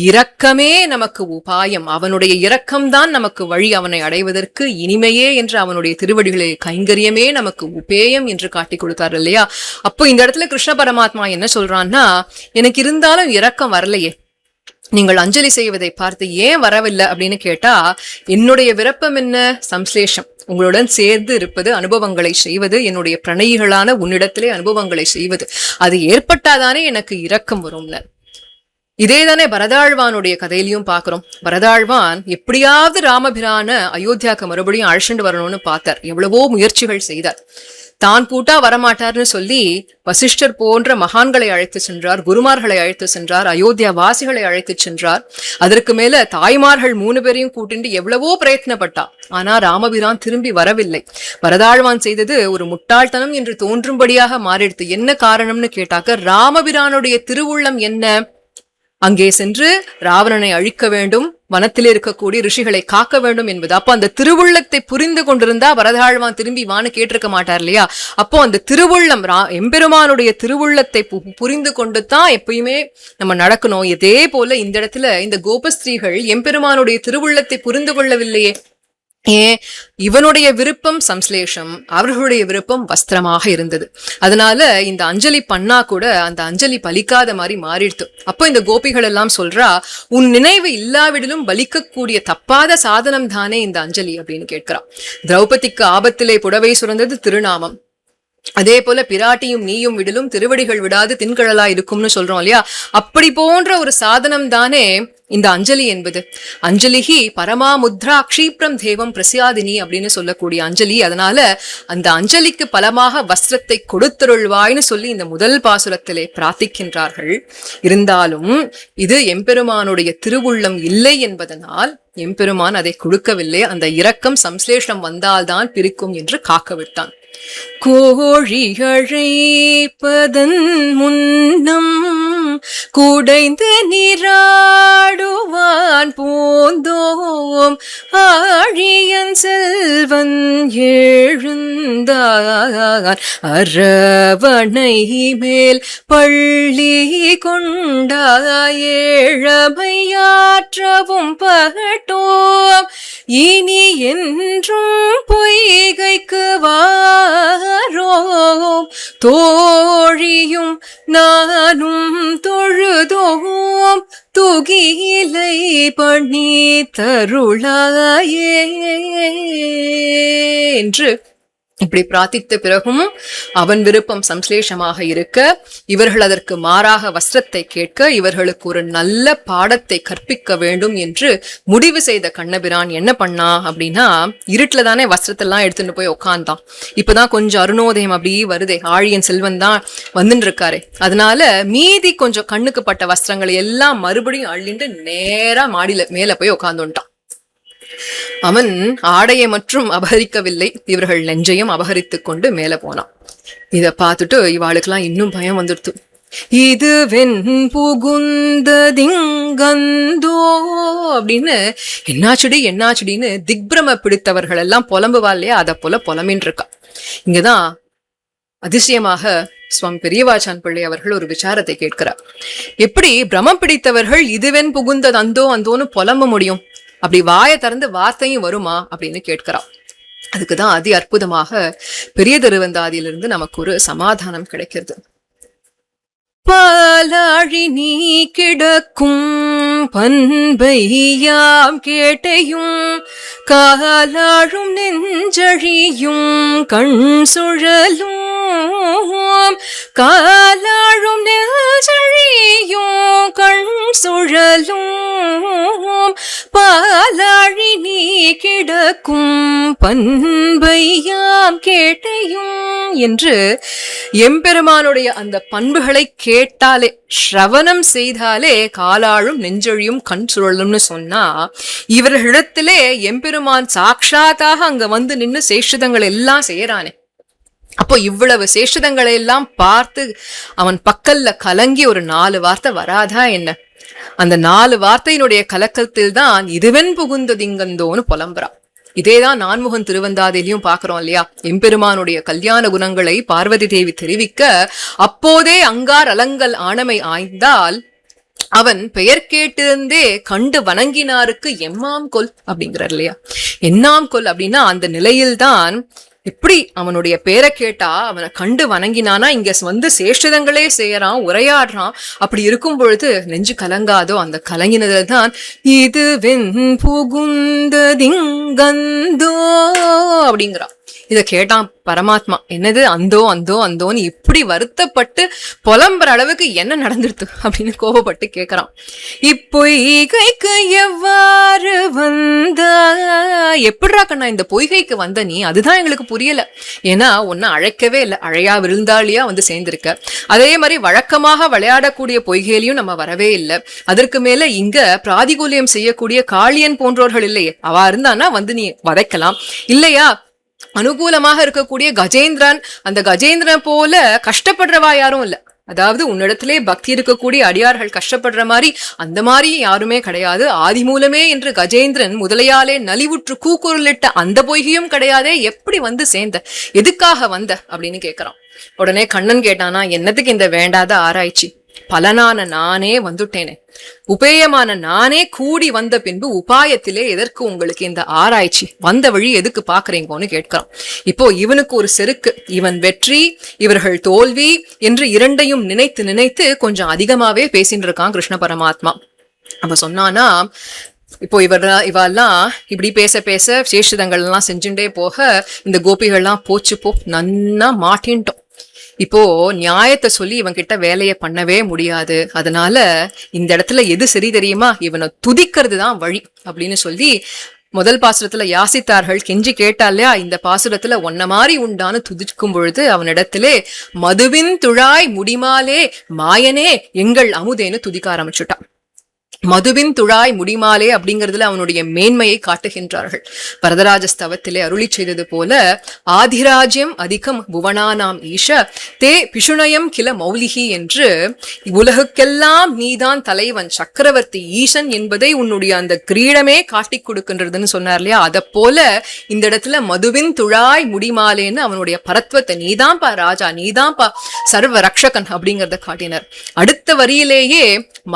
இரக்கமே நமக்கு உபாயம். அவனுடைய இரக்கம்தான் நமக்கு வழி, அவனை அடைவதற்கு இனிமையே என்று அவனுடைய திருவடிகளில் கைங்கரியமே நமக்கு உபேயம் என்று காட்டி கொடுத்தார் இல்லையா. அப்போ இந்த இடத்துல கிருஷ்ண பரமாத்மா என்ன சொல்றான்னா, எனக்கு இருந்தாலும் இரக்கம் வரலையே, நீங்கள் அஞ்சலி செய்வதை பார்த்து ஏன் வரவில்லை அப்படின்னு கேட்டா, என்னுடைய விருப்பம் என்ன? சம்ஸ்லேஷம், உங்களுடன் சேர்ந்து இருப்பது, அனுபவங்களை செய்வது, என்னுடைய பிரணயிகளான உன்னிடத்திலே அனுபவங்களை செய்வது. அது ஏற்பட்டாதானே எனக்கு இரக்கம் வரும்ல. இதேதானே பரதாழ்வானுடைய கதையிலையும் பாக்குறோம். பரதாழ்வான் எப்படியாவது ராமபிரான அயோத்தியாவுக்கு மறுபடியும் அழைச்சிட்டு வரணும்னு பார்த்தார். எவ்வளவோ முயற்சிகள் செய்தார். தான் கூட்டா வரமாட்டார்னு சொல்லி வசிஷ்டர் போன்ற மகான்களை அழைத்து சென்றார், குருமார்களை அழைத்து சென்றார், அயோத்தியா வாசிகளை அழைத்து சென்றார். அதற்கு மேல தாய்மார்கள் 3 பேரையும் கூட்டிட்டு எவ்வளவோ பிரயத்னப்பட்டா. ஆனா ராமபிரான் திரும்பி வரவில்லை. பரதாழ்வான் செய்தது ஒரு முட்டாள்தனம் என்று தோன்றும்படியாக மாறிடுத்து. என்ன காரணம்னு கேட்டாக்க, ராமபிரானுடைய திருவுள்ளம் என்ன? அங்கே சென்று ராவணனை அழிக்க வேண்டும், வனத்திலே இருக்கக்கூடிய ரிஷிகளை காக்க வேண்டும் என்பது. அப்போ அந்த திருவுள்ளத்தை புரிந்து கொண்டிருந்தா பரதாழ்வான் திரும்பி வான்னு கேட்டிருக்க மாட்டார் இல்லையா? அப்போ அந்த திருவுள்ளம், எம்பெருமானுடைய திருவுள்ளத்தை புரிந்து கொண்டு தான் எப்பயுமே நம்ம நடக்கணும். இதே போல இந்த இடத்துல இந்த கோபஸ்திரீகள் எம்பெருமானுடைய திருவுள்ளத்தை புரிந்து கொள்ளவில்லையே. ஏன்? இவனுடைய விருப்பம் சம்ஸ்லேஷம், அவர்களுடைய விருப்பம் வஸ்திரமாக இருந்தது. அதனால இந்த அஞ்சலி பண்ணா கூட அந்த அஞ்சலி பலிக்காத மாதிரி மாறிடுத்து. அப்போ இந்த கோபிகள் எல்லாம் சொல்றா, உன் நினைவு இல்லாவிடலும் பலிக்கக்கூடிய தப்பாத சாதனம் தானே இந்த அஞ்சலி அப்படின்னு கேட்கிறான். திரௌபதிக்கு ஆபத்திலே புடவை சுரந்தது திருநாமம். அதே போல பிராட்டியும் நீயும் விடலும் திருவடிகள் விடாது தின்கழலா இருக்கும்னு சொல்றோம் இல்லையா? அப்படி போன்ற ஒரு சாதனம் தானே இந்த அஞ்சலி என்பது. அஞ்சலிஹி பரமா முத்ரா க்ஷீப்ரம் தேவம் பிரசியாதினி அப்படின்னு சொல்லக்கூடிய அஞ்சலி. அதனால அந்த அஞ்சலிக்கு பலமாக வஸ்திரத்தை கொடுத்தருள்வாய்னு சொல்லி இந்த முதல் பாசுரத்திலே பிரார்த்திக்கின்றார்கள். இருந்தாலும் இது எம்பெருமானுடைய திருவுள்ளம் இல்லை என்பதனால் எம்பெருமான் அதை கொடுக்கவில்லை. அந்த இரக்கம் சம்ஸ்லேஷம் வந்தால்தான் பிரிக்கும் என்று காக்க விட்டான். கோழியழைப்பதன் முன்னம் குடைந்து நீராடுவான் போந்தோம் ஆழியன் செல்வன் எழுந்தான் அரவணை மேல் பள்ளி கொண்டாயேழமையாற்றவும் பகட்டோம் இனி என்றும் பொய்கைக்கு வாரோம் தோழியும் நானும் தொழுதோம் துகிலை பண்ணி தருளாயே என்று இப்படி பிரார்த்தித்த பிறகும் அவன் விருப்பம் சம்ஸ்லேஷமாக இருக்க, இவர்கள் அதற்கு மாறாக வஸ்திரத்தை கேட்க, இவர்களுக்கு ஒரு நல்ல பாடத்தை கற்பிக்க வேண்டும் என்று முடிவு செய்த கண்ணபிரான் என்ன பண்ணா அப்படின்னா, இருட்டுல தானே வஸ்திரத்தெல்லாம் எடுத்துட்டு போய் உட்கார்ந்தான். இப்பதான் கொஞ்சம் அருணோதயம் அப்படி வருதே, ஆழியன் செல்வன் தான் வந்துட்டு இருக்காரு. அதனால மீதி கொஞ்சம் கண்ணுக்கு பட்ட வஸ்திரங்களை எல்லாம் மறுபடியும் அள்ளிண்டு நேரா மாடியில மேல போய் உட்கார்ந்துட்டான். அவன் ஆடையை மற்றும் அபகரிக்கவில்லை, இவர்கள் நெஞ்சையும் அபகரித்து கொண்டு மேல போனான். இத பார்த்துட்டு இவாளுக்கெல்லாம் இன்னும் பயம் வந்துடுத்து. இது வெண் புகுந்ததிங்கந்தோ அப்படின்னு என்னாச்சுடின்னு திக்பிரம பிடித்தவர்கள் எல்லாம் புலம்புவா இல்லையா? அதை போல புலம்பின்னு இருக்கா. இங்கதான் அதிசயமாக சுவாமி பெரியவாச்சான் பிள்ளை அவர்கள் ஒரு விசாரத்தை கேட்கிறார். எப்படி பிரமம் பிடித்தவர்கள் இதுவென் புகுந்தது அந்தோன்னு புலம்ப முடியும்? அப்படி வாயை திறந்து வார்த்தையும் வருமா அப்படின்னு கேட்கிறான். அதுக்குதான் அதி அற்புதமாக பெரிய திருவந்தாதியிலிருந்து நமக்கு ஒரு சமாதானம் கிடைக்கிறது. பாலாழி நீ கிடக்கும் பண்பையாம் கேட்டையும் காலாழும் நெஞ்சழியும் கண் சுழலும் காலாழும் நெஞ்சழியும் கண் சுழலும் பாலாழி நீ கிடக்கும் பண்பையாம் கேட்டையும் என்று எம்பெருமானுடைய அந்த பண்புகளை கேட்டாலே, ஸ்ரவணம் செய்தாலே காலாழும் நெஞ்சொழியும் கண் சுழலும்னு சொன்னா, இவர்களிடத்திலே எம்பெருமான் சாட்சாத்தாக அங்க வந்து நின்று சேஷிதங்கள் எல்லாம் செய்யறானே. அப்போ இவ்வளவு சேஷிதங்களை எல்லாம் பார்த்து அவன் பக்கல்ல கலங்கி ஒரு 4 வார்த்தை வராதா என்ன? அந்த 4 வார்த்தையினுடைய கலக்கத்தில் தான் இதுவென் புகுந்ததிங்கந்தோன்னு புலம்புறான். இதேதான் நான்முகன் திருவந்தாதிலையும் பாக்குறோம் இல்லையா? எம்பெருமானுடைய கல்யாண குணங்களை பார்வதி தேவி தெரிவிக்க, அப்போதே அங்கார் அலங்கல் ஆணமை ஆய்ந்தால் அவன் பெயர் கேட்டிருந்தே கண்டு வணங்கினாருக்கு எம்மாம் கொல் அப்படிங்கிறார் இல்லையா? என்னாம் கொல் அப்படின்னா அந்த நிலையில்தான் எப்படி அவனுடைய பேரை கேட்டா அவனை கண்டு வணங்கினானா இங்க வந்து சேஷதங்களே செய்யறான், உரையாடுறான். அப்படி இருக்கும் பொழுது நெஞ்சு கலங்காதோ? அந்த கலங்கினதுதான் இது வெண் புகுந்ததிங்கந்தோ அப்படிங்கிறான். இத கேட்டான் பரமாத்மா. என்னது அந்தோ அந்தோ அந்தோன்னு இப்படி வருத்தப்பட்டு புலம்புற அளவுக்கு என்ன நடந்துருது அப்படின்னு கோபப்பட்டு கேக்குறான். இப்பொய்கைக்கு எவ்வாறு வந்த, எப்படிரா கண்ணா இந்த பொய்கைக்கு வந்த நீ? அதுதான் எங்களுக்கு புரியல. ஏன்னா ஒன்னும் அழைக்கவே இல்லை, அழையா விருந்தாளியா வந்து சேர்ந்திருக்க. அதே மாதிரி வழக்கமாக விளையாடக்கூடிய பொய்கையிலையும் நம்ம வரவே இல்லை. அதற்கு மேல இங்க பிராதிகூலியம் செய்யக்கூடிய காளியன் போன்றவர்கள் இல்லையே, அவ இருந்தானா வந்து நீ வதைக்கலாம் இல்லையா? அனுகூலமாக இருக்கக்கூடிய கஜேந்திரன், அந்த கஜேந்திரன் போல கஷ்டப்படுறவா யாரும் இல்ல. அதாவது உன்னிடத்திலே பக்தி இருக்கக்கூடிய அடியார்கள் கஷ்டப்படுற மாதிரி அந்த மாதிரி யாருமே கிடையாது. ஆதி மூலமே என்று கஜேந்திரன் முதலையாலே நலிவுற்று கூக்குரலிட்ட அந்த பொய்கையும் கிடையாதே, எப்படி வந்து சேர்ந்த, எதுக்காக வந்த அப்படின்னு கேட்கிறான். உடனே கண்ணன் கேட்டானா, என்னத்துக்கு இந்த வேண்டாத ஆராய்ச்சி? பலனான நானே வந்துட்டேனே, உபேயமான நானே கூடி வந்த பின்பு உபாயத்திலே எதற்கு உங்களுக்கு இந்த ஆராய்ச்சி? வந்த வழி எதுக்கு பாக்குறீங்கன்னு கேட்கிறான். இப்போ இவனுக்கு ஒரு செருக்கு, இவன் வெற்றி இவர்கள் தோல்வி என்று இரண்டையும் நினைத்து நினைத்து கொஞ்சம் அதிகமாவே பேசிட்டு இருக்கான் கிருஷ்ண பரமாத்மா. அப்ப சொன்னானா, இப்போ இவெல்லாம் இப்படி பேச பேச சேஷிதங்கள் எல்லாம் செஞ்சுட்டே போக இந்த கோபிகள்லாம் போச்சு போ நன்னா மாட்டின்ட்டோம். இப்போ நியாயத்தை சொல்லி இவன் கிட்ட வேலையை பண்ணவே முடியாது. அதனால இந்த இடத்துல எது சரி தெரியுமா, இவனை துதிக்கிறது தான் வழி அப்படின்னு சொல்லி முதல் பாசுரத்துல யாசித்தார்கள், கெஞ்சி கேட்டா இல்லையா, இந்த பாசுரத்துல ஒன்ன மாதிரி உண்டான்னு துதிக்கும் பொழுது அவனிடத்திலே மதுவின் துழாய் முடிமாலே மாயனே எங்கள் அமுதேன்னு துதிக்க ஆரம்பிச்சுட்டான். மதுவின் துழாய் முடிமாலே அப்படிங்கிறதுல அவனுடைய மேன்மையை காட்டுகின்றார்கள். வரதராஜ ஸ்தவத்திலே அருளி செய்தது போல, ஆதிராஜ்யம் அதிகம் புவனானாம் ஈஷ தே பிஷுணயம் கில மௌலிகி என்று உலகுக்கெல்லாம் நீதான் தலைவன் சக்கரவர்த்தி ஈசன் என்பதை உன்னுடைய அந்த கிரீடமே காட்டி கொடுக்கின்றதுன்னு சொன்னார் இல்லையா. அதை போல இந்த இடத்துல மதுவின் துழாய் முடிமாலேன்னு அவனுடைய பரத்வத்தை, நீதான்பா ராஜா, நீதான்பா சர்வ ரக்ஷகன் அப்படிங்கிறத காட்டினர். அடுத்த வரியிலேயே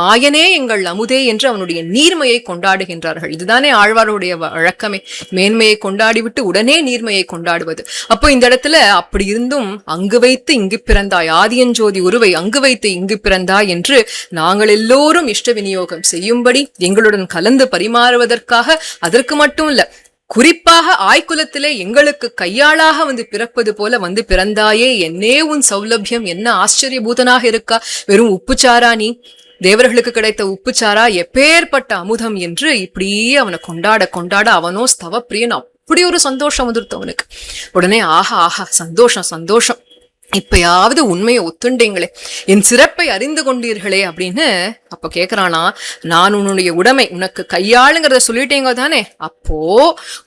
மாயனே எங்கள் அமுதே என்று அவனுடைய நீர்மையை கொண்டாடுகின்றார்கள். இதுதானே ஆழ்வாருடைய வழக்கமே, மேன்மையை கொண்டாடிவிட்டு உடனே நீர்மையை கொண்டாடுவது. அப்போ இந்த இடத்துல அப்படி இருந்தும் அங்கு வைத்து இங்கு பிறந்தாய், ஆதியஞ்சோதி உருவை அங்கு வைத்து இங்கு பிறந்தாய் என்று நாங்கள் எல்லோரும் இஷ்ட விநியோகம் செய்யும்படி எங்களுடன் கலந்து பரிமாறுவதற்காக, அதற்கு மட்டும் இல்ல குறிப்பாக ஆய்குலத்திலே எங்களுக்கு கையாளாக வந்து பிறப்பது போல வந்து பிறந்தாயே, என்னே உன் சௌலபியம், என்ன ஆச்சரியபூதனாக இருக்கா, வெறும் உப்புச்சாரா நீ, தேவர்களுக்கு கிடைத்த உப்புச்சாரா, எப்பேற்பட்ட அமுதம் என்று இப்படியே அவனை கொண்டாட கொண்டாட அவனோ ஸ்தவ பிரியன், அப்படி ஒரு சந்தோஷம் வந்துருத்து அவனுக்கு. உடனே ஆஹா ஆஹா சந்தோஷம் சந்தோஷம், இப்பயாவது உண்மையை ஒத்துண்டீங்களே, என் சிறப்பை அறிந்து கொண்டீர்களே அப்படின்னு அப்ப கேக்குறானா, நான் உன்னுடைய உடைமை உனக்கு கையாளுங்கிறத சொல்லிட்டேங்க தானே. அப்போ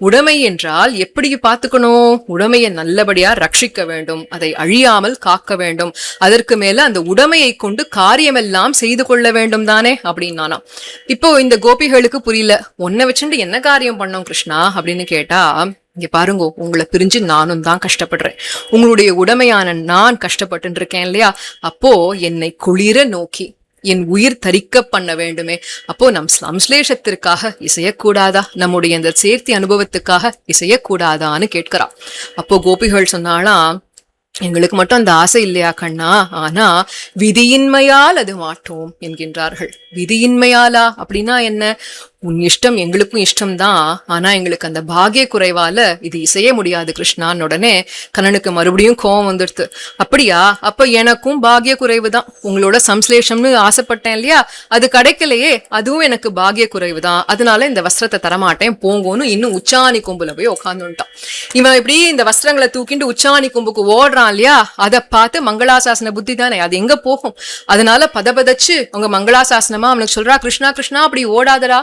உடைமை என்றால் எப்படி பார்த்துக்கணும், உடைமையை நல்லபடியா ரட்சிக்க வேண்டும், அதை அழியாமல் காக்க வேண்டும், அதற்கு மேல அந்த உடைமையை கொண்டு காரியமெல்லாம் செய்து கொள்ள வேண்டும் தானே அப்படின்னானா. இப்போ இந்த கோபிகளுக்கு புரியல, உன்னை வச்சுட்டு என்ன காரியம் பண்ணோம் கிருஷ்ணா அப்படின்னு கேட்டா, இங்க பாருங்க, உங்களை பிரிஞ்சு நானும் தான் கஷ்டப்படுறேன், உங்களுடைய உடைமையான நான் கஷ்டப்பட்டு இருக்கேன் இல்லையா. அப்போ என்னை குளிர நோக்கி என் உயிர் தரிக்க பண்ண வேண்டுமே, அப்போ நம் சம்ஸ்லேஷத்திற்காக இசையக்கூடாதா, நம்முடைய இந்த சேர்த்தி அனுபவத்துக்காக இசையக்கூடாதான்னு கேட்கிறா. அப்போ கோபிகள் சொன்னாலாம், எங்களுக்கு மட்டும் அந்த ஆசை இல்லையா கண்ணா, ஆனா விதியின்மையால் அது மாட்டோம் என்கின்றார்கள். விதியின்மையாலா அப்படின்னா என்ன, உன் இஷ்டம் எங்களுக்கும் இஷ்டம்தான், ஆனா எங்களுக்கு அந்த பாகிய குறைவால இது இசைய முடியாது கிருஷ்ணான்னு உடனே கண்ணனுக்கு மறுபடியும் கோபம் வந்துடுது. அப்படியா, அப்ப எனக்கும் பாகிய குறைவு தான், உங்களோட சம்ஸ்லேஷம்னு ஆசைப்பட்டேன் இல்லையா, அது கிடைக்கலையே, அதுவும் எனக்கு பாகிய குறைவு தான், அதனால இந்த வஸ்திரத்தை தரமாட்டேன் போங்கன்னு இன்னும் உச்சாணி கொம்புல போய் உட்காந்துட்டான். இவன் இப்படி இந்த வஸ்திரங்களை தூக்கிட்டு உச்சாணி கொம்புக்கு ஓடுறான் இல்லையா, அதை பார்த்து மங்களாசாசன புத்தி தானே, அது எங்க போகும், அதனால பதபதச்சு உங்க மங்களாசாசனமா அவனுக்கு சொல்றா, கிருஷ்ணா கிருஷ்ணா அப்படி ஓடாதரா,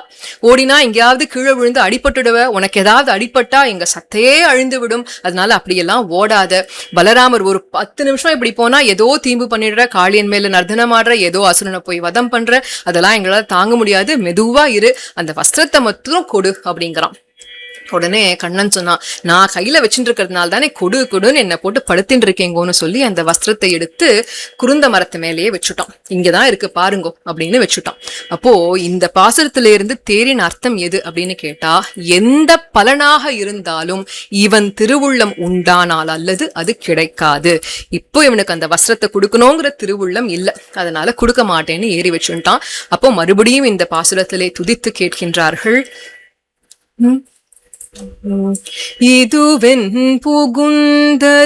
ஓடினா எங்கேயாவது கீழே விழுந்து அடிபட்டுடுவ, உனக்கு ஏதாவது அடிபட்டா எங்க சத்தையே அழிந்து விடும், அதனால அப்படியெல்லாம் ஓடாத. பலராமர் ஒரு 10 நிமிஷம் இப்படி போனா ஏதோ தீம்பு பண்ணிடுற, காளியன் மேல நர்தனம் ஆடுற, ஏதோ அசுரனை போய் வதம் பண்ற, அதெல்லாம் எங்களால தாங்க முடியாது, மெதுவா இரு, அந்த வஸ்திரத்தை மட்டும் கொடு அப்படிங்கிறான். உடனே கண்ணன் சொன்னான், நான் கையில வச்சுட்டு இருக்கிறதுனால தானே கொடு கொடுன்னு என்ன போட்டு படுத்தின்னு இருக்கேங்கோன்னு சொல்லி அந்த வஸ்திரத்தை எடுத்து குருந்த மரத்து மேலேயே வச்சுட்டான். இங்கதான் இருக்கு பாருங்கோ அப்படின்னு வச்சுட்டான். அப்போ இந்த பாசுரத்தில இருந்து தேரின் அர்த்தம் எது அப்படின்னு கேட்டா, எந்த பலனாக இருந்தாலும் இவன் திருவுள்ளம் உண்டானால் அல்லது அது கிடைக்காது. இப்போ இவனுக்கு அந்த வஸ்திரத்தை கொடுக்கணுங்கிற திருவுள்ளம் இல்ல, அதனால கொடுக்க மாட்டேன்னு ஏறி வச்சுட்டான். அப்போ மறுபடியும் இந்த பாசுரத்திலே துதித்து கேட்கின்றார்கள், இதுவென் புகுந்ததிங்கந்தோ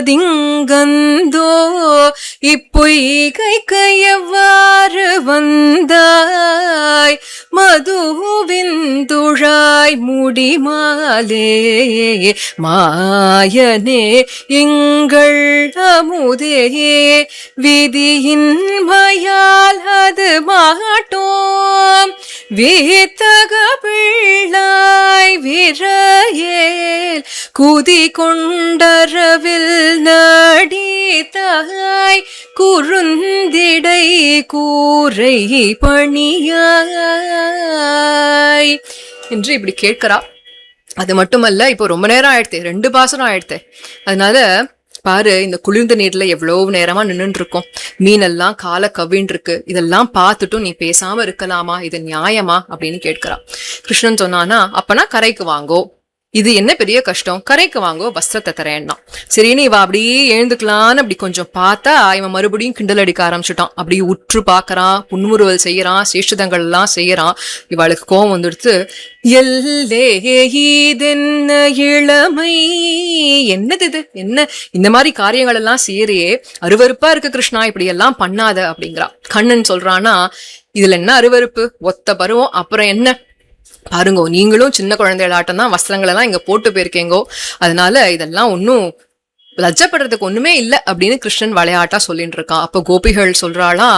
இப்பொய்கைக்கு எவ்வாறு வந்தாய் மதுவிந்துழாய் முடிமாலே மாயனே எங்கள் அமுதே விதியின் மயால் அது மாட்டோம் வீத்தக பிள்ளாய் விரையேல் குதி கொண்டரவில் நடித்தாய் குறுந்திடை கூரை பணியாய் என்று இப்படி கேட்கிறா. அது மட்டுமல்ல, இப்போ ரொம்ப நேரம் ஆயிடுத்து, 2 பாசனம் ஆயிடுத்து. அதனால பாரு, இந்த குளிர்ந்த நீர்ல எவ்வளவு நேரமா நின்னுட்டு இருக்கோம், மீனெல்லாம் காலை கவ்வின்னு இருக்கு, இதெல்லாம் பார்த்துட்டும் நீ பேசாம இருக்கலாமா? இது நியாயமா அப்படின்னு கேட்கிறா. கிருஷ்ணன் சொன்னானா, அப்பனா கரைக்கு வாங்கோ, இது என்ன பெரிய கஷ்டம், கரைக்கு வாங்கோ, வஸ்திரத்தை தரேன்னா. சரின்னு இவ அப்படியே எழுந்துக்கலான்னு அப்படி கொஞ்சம் பார்த்தா இவன் மறுபடியும் கிண்டல் அடிக்க ஆரம்பிச்சுட்டான். அப்படி உற்று பாக்குறான், புன்முறுவல் செய்யறான், சேஷ்டதங்கள் எல்லாம் செய்யறான். இவளுக்கு கோவம் வந்துடுத்து. எல்லே இதென்ன இளமை, என்னது இது, என்ன இந்த மாதிரி காரியங்கள் எல்லாம் செய்யறியே, அருவருப்பா இருக்கு கிருஷ்ணா, இப்படி எல்லாம் பண்ணாத அப்படிங்கிறா. கண்ணன் சொல்றானா, இதுல என்ன அருவருப்பு, ஒத்த பருவம், அப்புறம் என்ன பாருங்கோ, நீங்களும் சின்ன குழந்தைகளாட்டம் தான் வஸ்திரங்கள் எல்லாம் இங்க போட்டு போயிருக்கேங்கோ, அதனால இதெல்லாம் ஒன்னும் லஜ்ஜப்படுறதுக்கு ஒண்ணுமே இல்லை அப்படின்னு கிருஷ்ணன் விளையாட்டா சொல்லிட்டு இருக்கான். அப்ப கோபிகள் சொல்றாளா,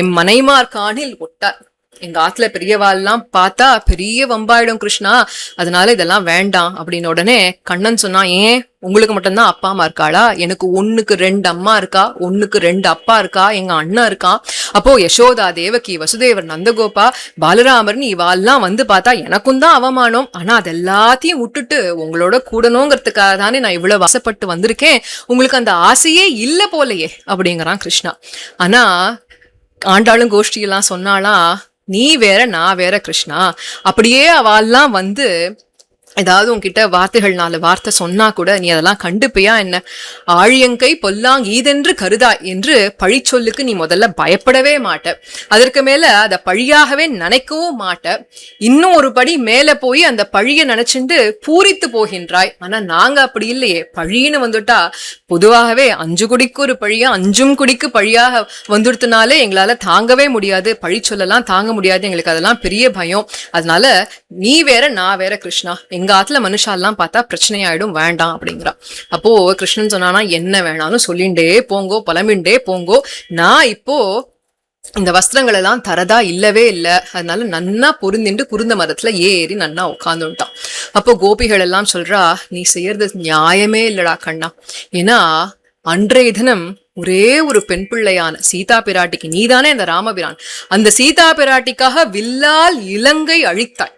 என் மனைமார் காணில் ஒட்டார், எங்க ஆத்துல பெரியவாள்லாம் பார்த்தா பெரிய வம்பாயிடும் கிருஷ்ணா, அதனால இதெல்லாம் வேண்டாம் அப்படின்னு. உடனே கண்ணன் சொன்னா, ஏன் உங்களுக்கு மட்டும்தான் அப்பா அம்மா இருக்காளா? எனக்கு 1க்கு 2 அம்மா இருக்கா, 1க்கு 2 அப்பா இருக்கா, எங்க அண்ணன் இருக்கான். அப்போ யசோதா, தேவகி, வசுதேவர், நந்தகோபா, பாலராமர்னு இவாள்லாம் வந்து பார்த்தா எனக்கும் தான் அவமானம். ஆனா அதெல்லாத்தையும் விட்டுட்டு உங்களோட கூடணுங்கிறதுக்காக தானே நான் இவ்வளவு ஆசைப்பட்டு வந்திருக்கேன், உங்களுக்கு அந்த ஆசையே இல்ல போலையே அப்படிங்கிறான் கிருஷ்ணா. ஆனா ஆண்டாளும் கோஷ்டியெல்லாம் சொன்னாளா, நீ வேற நான் வேற கிருஷ்ணா, அப்படியே அவெல்லாம் வந்து ஏதாவது உன்கிட்ட வார்த்தைகள் 4 வார்த்தை சொன்னா கூட நீ அதெல்லாம் கண்டுப்பியா என்ன? ஆழியங்கை பொல்லாங் ஈதென்று கருதாய் என்று பழி சொல்லுக்கு நீ முதல்ல பயப்படவே மாட்ட, அதற்கு மேல அத பழியாகவே நினைக்கவும் மாட்ட, இன்னும் ஒரு படி மேல போய் அந்த பழிய நினைச்சுட்டு பூரித்து போகின்றாய். ஆனா நாங்க அப்படி இல்லையே, பழின்னு வந்துட்டா பொதுவாகவே 5 குடிக்கு ஒரு பழியா 5 குடிக்கு பழியாக வந்துடுத்துனாலே எங்களால தாங்கவே முடியாது, பழி சொல்லலாம் தாங்க முடியாது, எங்களுக்கு அதெல்லாம் பெரிய பயம். அதனால நீ வேற நான் வேற கிருஷ்ணா, எங்க ஆத்துல மனுஷாலாம் பார்த்தா பிரச்சனையாயிடும், வேண்டாம் அப்படிங்கிறா. அப்போ கிருஷ்ணன் சொன்னானா, என்ன வேணாலும் சொல்லிண்டே போங்கோ, புலம்பிண்டே போங்கோ, நான் இப்போ இந்த வஸ்திரங்கள் எல்லாம் தரதா இல்லவே இல்லை, அதனால நன்னா பொருந்திண்டு குருந்த மரத்துல ஏறி நன்னா உட்காந்துட்டான். அப்போ கோபிகள் எல்லாம் சொல்றா, நீ செய்யறது நியாயமே இல்லடா கண்ணா, ஏன்னா அன்றைய தினம் ஒரே ஒரு பெண் பிள்ளையான சீதா பிராட்டிக்கு நீதானே அந்த ராமபிரான், அந்த சீதா பிராட்டிக்காக வில்லால் இலங்கை அழித்தாய்,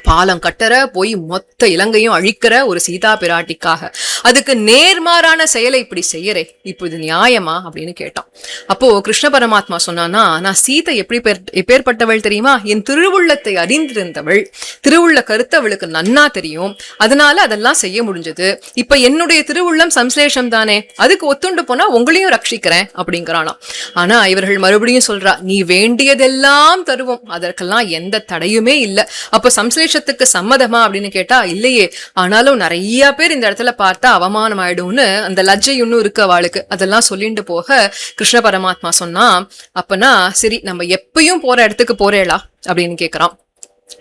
பாலம் கட்டற போய் மொத்த இலங்கையும் அழிக்கிற ஒரு சீதா பிராட்டிக்காக, அதுக்கு நேர்மாறான செயலை இப்படி செய்யறே, இப்போ இது நியாயமா அப்படின்னு கேட்டான். அப்போ கிருஷ்ண பரமாத்மா சொன்னானா, நான் சீதை எப்பேற்பட்டவள் தெரியுமா, என் திருவுள்ளத்தை அறிந்திருந்தவள், திருவுள்ள கருத்து அவளுக்கு நன்னா தெரியும், அதனால அதெல்லாம் செய்ய முடிஞ்சது. இப்ப என்னுடைய திருவுள்ளம் சம்சலேஷம் தானே, அதுக்கு ஒத்துண்டு போனா உங்களையும் ரட்சிக்கிறேன் அப்படிங்கிறானா. ஆனா இவர்கள் மறுபடியும் சொல்றா, நீ வேண்டியதெல்லாம் தருவோம், அதற்கெல்லாம் எந்த தடையுமே இல்லை, அப்ப சம்சலேஷத்துக்கு சம்மதமா அப்படின்னு கேட்டா இல்லையே, ஆனாலும் நிறைய பேர் இந்த இடத்துல பார்த்தா அவமானம் ஆயிடும்னு அந்த லஜ்ஜை இன்னும் இருக்கு அவளுக்கு, அதெல்லாம் சொல்லிட்டு போக கிருஷ்ண பரமாத்மா சொன்னா, அப்பனா சரி நம்ம எப்பயும் போற இடத்துக்கு போறேளா அப்படின்னு கேக்குறான்.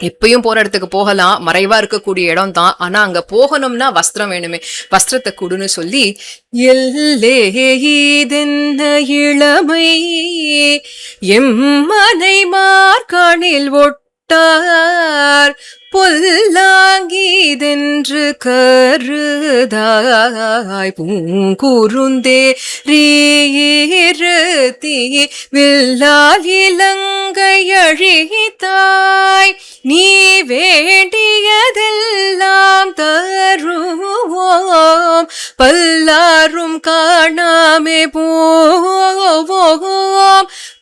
எப்பயும் போற இடத்துக்கு போகலாம், மறைவா இருக்கக்கூடிய இடம் தான், ஆனா அங்க போகணும்னா வஸ்திரம் வேணுமே, வஸ்திரத்தை கொடுன்னு சொல்லி, எல்லே இதென்ன இளமை எம்மனை மார்காணில் ஒட்டார் பொல்லாங்கீதென்று கருதாய் பூங்குருந்தே ரீரதி வில்லால் இலங்கை அழித்தாய், நீ வேண்டியதெல்லாம் தருவோம், பல்லாரும் காணாமே போவோம்,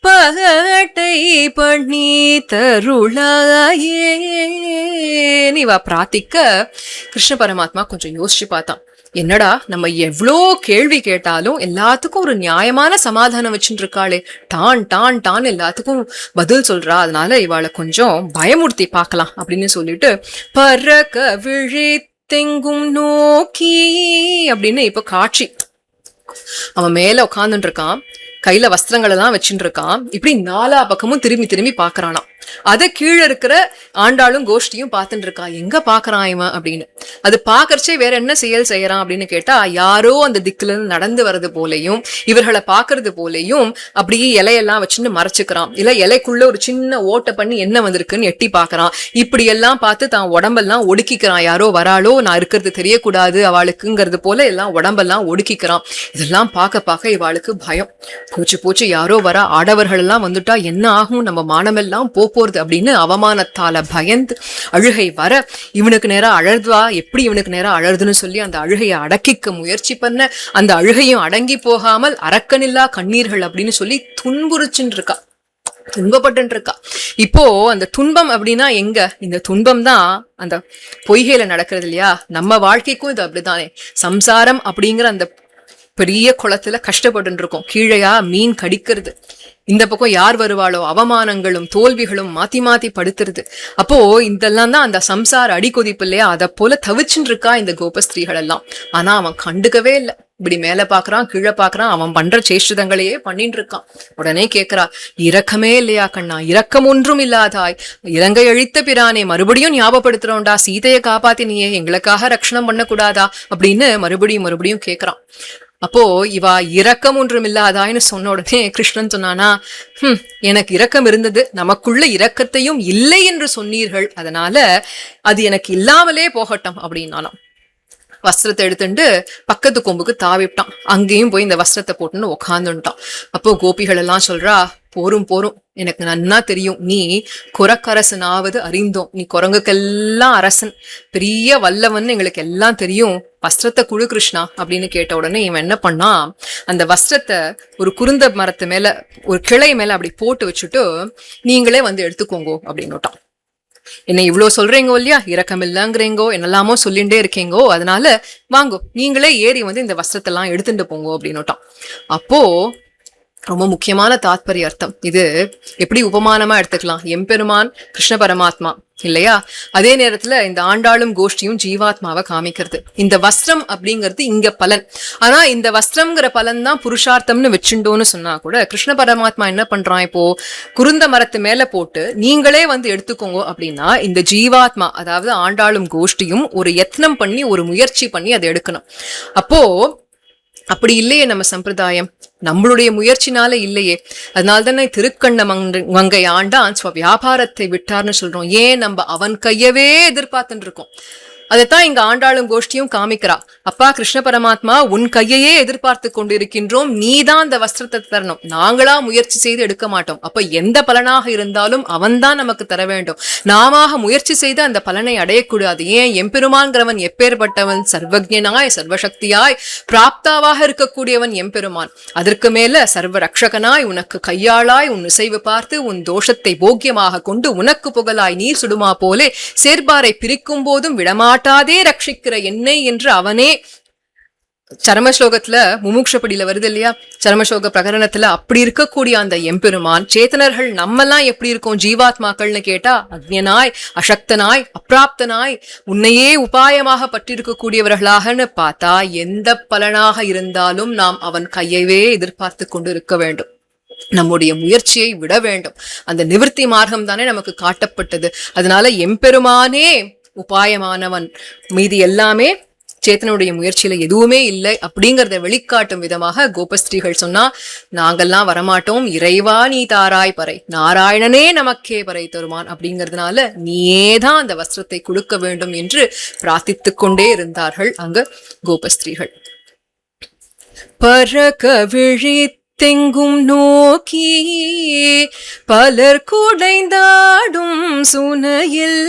பகட்டை பண்ணி தருளாயே. இவ பிரார்த்திக்க கிருஷ்ண பரமாத்மா கொஞ்சம் யோசிச்சு பார்த்தான். என்னடா நம்ம எவ்வளோ கேள்வி கேட்டாலும் எல்லாத்துக்கும் ஒரு நியாயமான சமாதானம் வச்சுட்டு இருக்காளே, டான் டான் டான் எல்லாத்துக்கும் பதில் சொல்றா, அதனால இவாளை கொஞ்சம் பயமுறுத்தி பார்க்கலாம் அப்படின்னு சொல்லிட்டு பறக்க விழித்த விழித்தெங்கும் நோக்கி அப்படின்னு இப்ப காட்சி. அவன் மேல உட்கார்ந்துட்டு இருக்கான், கையில வஸ்திரங்கள் எல்லாம் வச்சுட்டு இருக்கான், இப்படி நாலா பக்கமும் திரும்பி திரும்பி பாக்குறானாம். அத கீழே இருக்கிற ஆண்டாளும் கோஷ்டியும் பார்த்துட்டு இருக்கா, எங்க பாக்குறான் இவன் அப்படின்னு. அது பாக்கறச்சே வேற என்ன செயல் செய்யறான் அப்படின்னு கேட்டா, யாரோ அந்த திக்குல இருந்து நடந்து வர்றது போலையும் இவர்களை பாக்குறது போலையும் அப்படியே இலையெல்லாம் வச்சுன்னு மறைச்சுக்கிறான். இல்ல இலைக்குள்ள ஒரு சின்ன ஓட்டை பண்ணி என்ன வந்திருக்குன்னு எட்டி பாக்குறான். இப்படி எல்லாம் பார்த்து தான் உடம்பெல்லாம் ஒடுக்கிக்கிறான். யாரோ வராளோ, நான் இருக்கிறது தெரியக்கூடாது அவளுக்குங்கிறது போல எல்லாம் உடம்பெல்லாம் ஒடுக்கிக்கிறான். இதெல்லாம் பார்க்க பார்க்க இவாளுக்கு பயம். போச்சு போச்சு, யாரோ வர ஆடவர்கள் எல்லாம் வந்துட்டா என்ன ஆகும், நம்ம மானமெல்லாம் போறது அப்படின்னு அவமானத்தால பயந்து அழுகை வர, இவனுக்கு நேரம் அழறதுவா, எப்படி இவனுக்கு நேரம் அழறதுன்னு சொல்லி அந்த அழுகையை அடக்கிக்க முயற்சி பண்ண, அந்த அழுகையும் அடங்கி போகாமல் அரக்கனில்லா கண்ணீர்கள் அப்படின்னு சொல்லி துன்புறுச்சுன்னு இருக்கா, துன்பப்பட்டு இருக்கா. இப்போ அந்த துன்பம் அப்படின்னா எங்க, இந்த துன்பம் தான் அந்த பொய்கையில நடக்கிறது இல்லையா. நம்ம வாழ்க்கைக்கும் இது அப்படித்தானே. சம்சாரம் அப்படிங்கிற அந்த பெரிய குளத்துல கஷ்டப்பட்டு இருக்கோம். கீழையா மீன் கடிக்கிறது, இந்த பக்கம் யார் வருவாளோ அவமானங்களும் தோல்விகளும் மாத்தி மாத்தி படுத்துறது. அப்போ இதெல்லாம் தான் அந்த சம்சார அடிக்கொதிப்பு இல்லையா, அதை போல தவிச்சுட்டு இருக்கா இந்த கோபஸ்திரீகள் எல்லாம். ஆனா அவன் கண்டுக்கவே இல்லை. இப்படி மேல பாக்குறான், கீழே பாக்குறான், அவன் பண்ற சேஷ்டிதங்களையே பண்ணிட்டு இருக்கான். உடனே கேக்குறா, இரக்கமே இல்லையா கண்ணா, இரக்கம் ஒன்றும் இல்லாதாய், இலங்கை அழித்த பிரானே, மறுபடியும் ஞாபகப்படுத்துறோம்டா, சீதையை காப்பாத்தினியே, எங்களுக்காக ரட்சணம் பண்ணக்கூடாதா அப்படின்னு மறுபடியும் மறுபடியும் கேக்குறான். அப்போ இவா இரக்கம் ஒன்றும் இல்லாதாய்னு சொன்ன உடனே கிருஷ்ணன் சொன்னானா, எனக்கு இரக்கம் இருந்தது, நமக்குள்ள இரக்கத்தையும் இல்லை என்று சொன்னீர்கள், அதனால அது எனக்கு இல்லாமலே போகட்டும் அப்படின்னாலும் வஸ்திரத்தை எடுத்துட்டு பக்கத்து கொம்புக்கு தாவிட்டான். அங்கேயும் போய் இந்த வஸ்திரத்தை போட்டுன்னு உக்காந்துட்டான். அப்போ கோபிகள் எல்லாம் சொல்றா, போரும் போரும், எனக்கு நன்னா தெரியும், நீ குரக்கரசனாவது அறிந்தோம், நீ குரங்குக்கெல்லாம் அரசன், பெரிய வல்லவன் எங்களுக்கு எல்லாம் தெரியும், வஸ்திரத்தை குழு கிருஷ்ணா அப்படின்னு கேட்ட உடனே இவன் என்ன பண்ணா, அந்த வஸ்திரத்தை ஒரு குருந்த மரத்து மேல ஒரு கிளை மேல அப்படி போட்டு வச்சுட்டு, நீங்களே வந்து எடுத்துக்கோங்கோ அப்படின்னுட்டான். என்ன இவ்வளவு சொல்றீங்கோ இல்லையா, இரக்கம் இல்லைங்கிறீங்கோ, என்னெல்லாமோ சொல்லிண்டே இருக்கீங்கோ, அதனால வாங்கோ நீங்களே ஏறி வந்து இந்த வஸ்திரத்தை எல்லாம் எடுத்துட்டு போங்கோ அப்படின்னுட்டான். அப்போ ரொம்ப முக்கியமான தாத்பரிய அர்த்தம் இது. எப்படி உபமானமா எடுத்துக்கலாம், எம்பெருமான் கிருஷ்ண பரமாத்மா இல்லையா, அதே நேரத்துல இந்த ஆண்டாளும் கோஷ்டியும் ஜீவாத்மாவை காமிக்கிறது. இந்த வஸ்திரம் அப்படிங்கிறது இங்க பலன். ஆனா இந்த வஸ்திரம்ங்கிற பலன் தான் புருஷார்த்தம்னு வச்சுட்டோன்னு சொன்னா கூட, கிருஷ்ண பரமாத்மா என்ன பண்றான், இப்போ குருந்த மரத்து மேல போட்டு நீங்களே வந்து எடுத்துக்கோங்க அப்படின்னா, இந்த ஜீவாத்மா அதாவது ஆண்டாளும் கோஷ்டியும் ஒரு யத்னம் பண்ணி ஒரு முயற்சி பண்ணி அதை எடுக்கணும். அப்போ அப்படி இல்லையே நம்ம சம்பிரதாயம், நம்மளுடைய முயற்சினால இல்லையே. அதனால தானே திருக்கண்ண மங்கை ஆண்டான் வியாபாரத்தை விட்டார்னு சொல்றோம். ஏன், நம்ம அவன் கையவே எதிர்பார்த்துட்டு இருக்கோம். அதைத்தான் இங்க ஆண்டாளும் கோஷ்டியும் காமிக்கிறா. அப்பா கிருஷ்ண பரமாத்மா, உன் கையையே எதிர்பார்த்து கொண்டிருக்கின்றோம், நீதான் அந்த வஸ்திரத்தை தரணும், நாங்களா முயற்சி செய்து எடுக்க மாட்டோம். அப்ப எந்த பலனாக இருந்தாலும் அவன்தான் நமக்கு தர வேண்டும், நாம முயற்சி செய்து அந்த பலனை அடையக்கூடாது. ஏன், எம்பெருமான்கிறவன் எப்பேற்பட்டவன், சர்வஜனாய் சர்வசக்தியாய் பிராப்தாவாக இருக்கக்கூடியவன் எம்பெருமான். அதற்கு மேல சர்வ ரக்ஷகனாய், உனக்கு கையாளாய், உன் இசைவு பார்த்து உன் தோஷத்தை போக்கியமாக கொண்டு உனக்கு புகழாய் நீர் சுடுமா போலே சேர்பாரை பிரிக்கும் போதும் விடமாட்டாதே ரட்சிக்கிற என்னை என்று அவனே சரமஸ்லோகத்துல முமுக்ஷப்படியில வருது இல்லையா, சரமஸ்லோக பிரகரணத்துல அப்படி இருக்கக்கூடிய அந்த எம்பெருமான், சேத்தனர்கள் நம்மெல்லாம் எப்படி இருக்கோம் ஜீவாத்மாக்கள்னு கேட்டா, அக்ஞனாய் அசக்தனாய் அப்பிராப்தனாய் உன்னையே உபாயமாக பற்றிருக்கக்கூடியவர்களாகன்னு பார்த்தா, எந்த பலனாக இருந்தாலும் நாம் அவன் கையவே எதிர்பார்த்து கொண்டு இருக்க வேண்டும். நம்முடைய முயற்சியை விட வேண்டும். அந்த நிவர்த்தி மார்க்கம் தானே நமக்கு காட்டப்பட்டது. அதனால எம்பெருமானே உபாயமானவன், மீதி எல்லாமே சேத்தனுடைய முயற்சியில எதுவுமே இல்லை அப்படிங்கறத வெளிக்காட்டும் விதமாக கோபஸ்திரீகள் சொன்னா, நாங்கெல்லாம் வரமாட்டோம், இறைவா நீ தாராய் பறை, நாராயணனே நமக்கே பறை தருமான் அப்படிங்கறதுனால நீயேதான் அந்த வஸ்திரத்தை கொடுக்க வேண்டும் என்று பிரார்த்தித்துக் கொண்டே இருந்தார்கள் அங்க கோபஸ்திரீகள். பரகவிழி தெங்கும் நோக்கி பலர் குடைந்தாடும் சுனையில்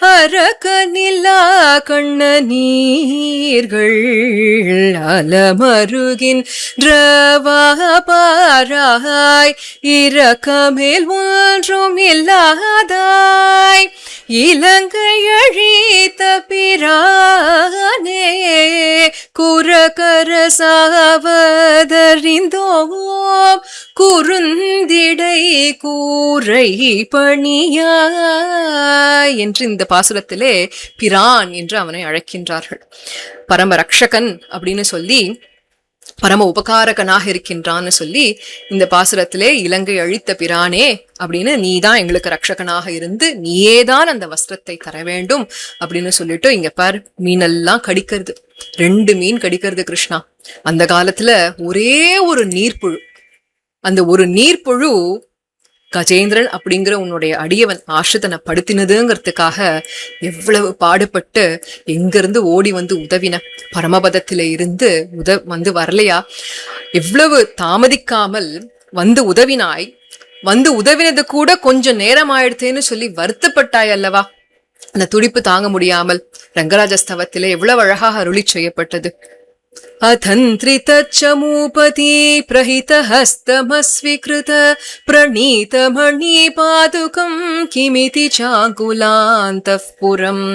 அரக்கனில்லா கண்ண நீர்கள் அலமருகின்ற பாராய் இரக்கமேல் ஒன்றும் இல்லாதாய் இலங்கை அழித்த பிரானே குரகர சாவதறிந்தோம் பணிந்தோம் குறுந்திடை கூரை பணியாய் என்று இந்த பாசுரத்திலே பிரான் என்று அவனை அழைக்கின்றார்கள். பரம ரக்ஷகன் அப்படின்னு சொல்லி பரம உபகாரகனாக இருக்கின்றான்னு சொல்லி இந்த பாசுரத்திலே இலங்கை அழித்த பிரானே அப்படின்னு நீதான் எங்களுக்கு ரக்ஷகனாக இருந்து நீயேதான் அந்த வஸ்திரத்தை தர வேண்டும் அப்படின்னு சொல்லிட்டு இங்க பார் மீனெல்லாம் கடிக்கிறது. 2 மீன் கடிக்கிறது கிருஷ்ணா. அந்த காலத்துல ஒரே ஒரு நீர்ப்புழு, அந்த ஒரு நீர்ப்புழு கஜேந்திரன் அப்படிங்கிற உன்னுடைய அடியவன் ஆஷ்ரிதனை படுத்தினதுங்கிறதுக்காக எவ்வளவு பாடுபட்டு எங்கிருந்து ஓடி வந்து உதவின. பரமபதத்தில இருந்து வந்து வரலையா? எவ்வளவு தாமதிக்காமல் வந்து உதவினாய். வந்து உதவினது கூட கொஞ்சம் நேரம் ஆயிடுத்தேன்னு சொல்லி வருத்தப்பட்டாய் அல்லவா? அந்த துடிப்பு தாங்க முடியாமல் ரங்கராஜஸ்தவத்திலே எவ்வளவு அழகாக அருளி செய்யப்பட்டது. अथन्त्रितच्चमूपति प्रहितहस्तमस्वीकृत प्रणीतमणिपादुकं किमिति चाकुलान्तः पुरम्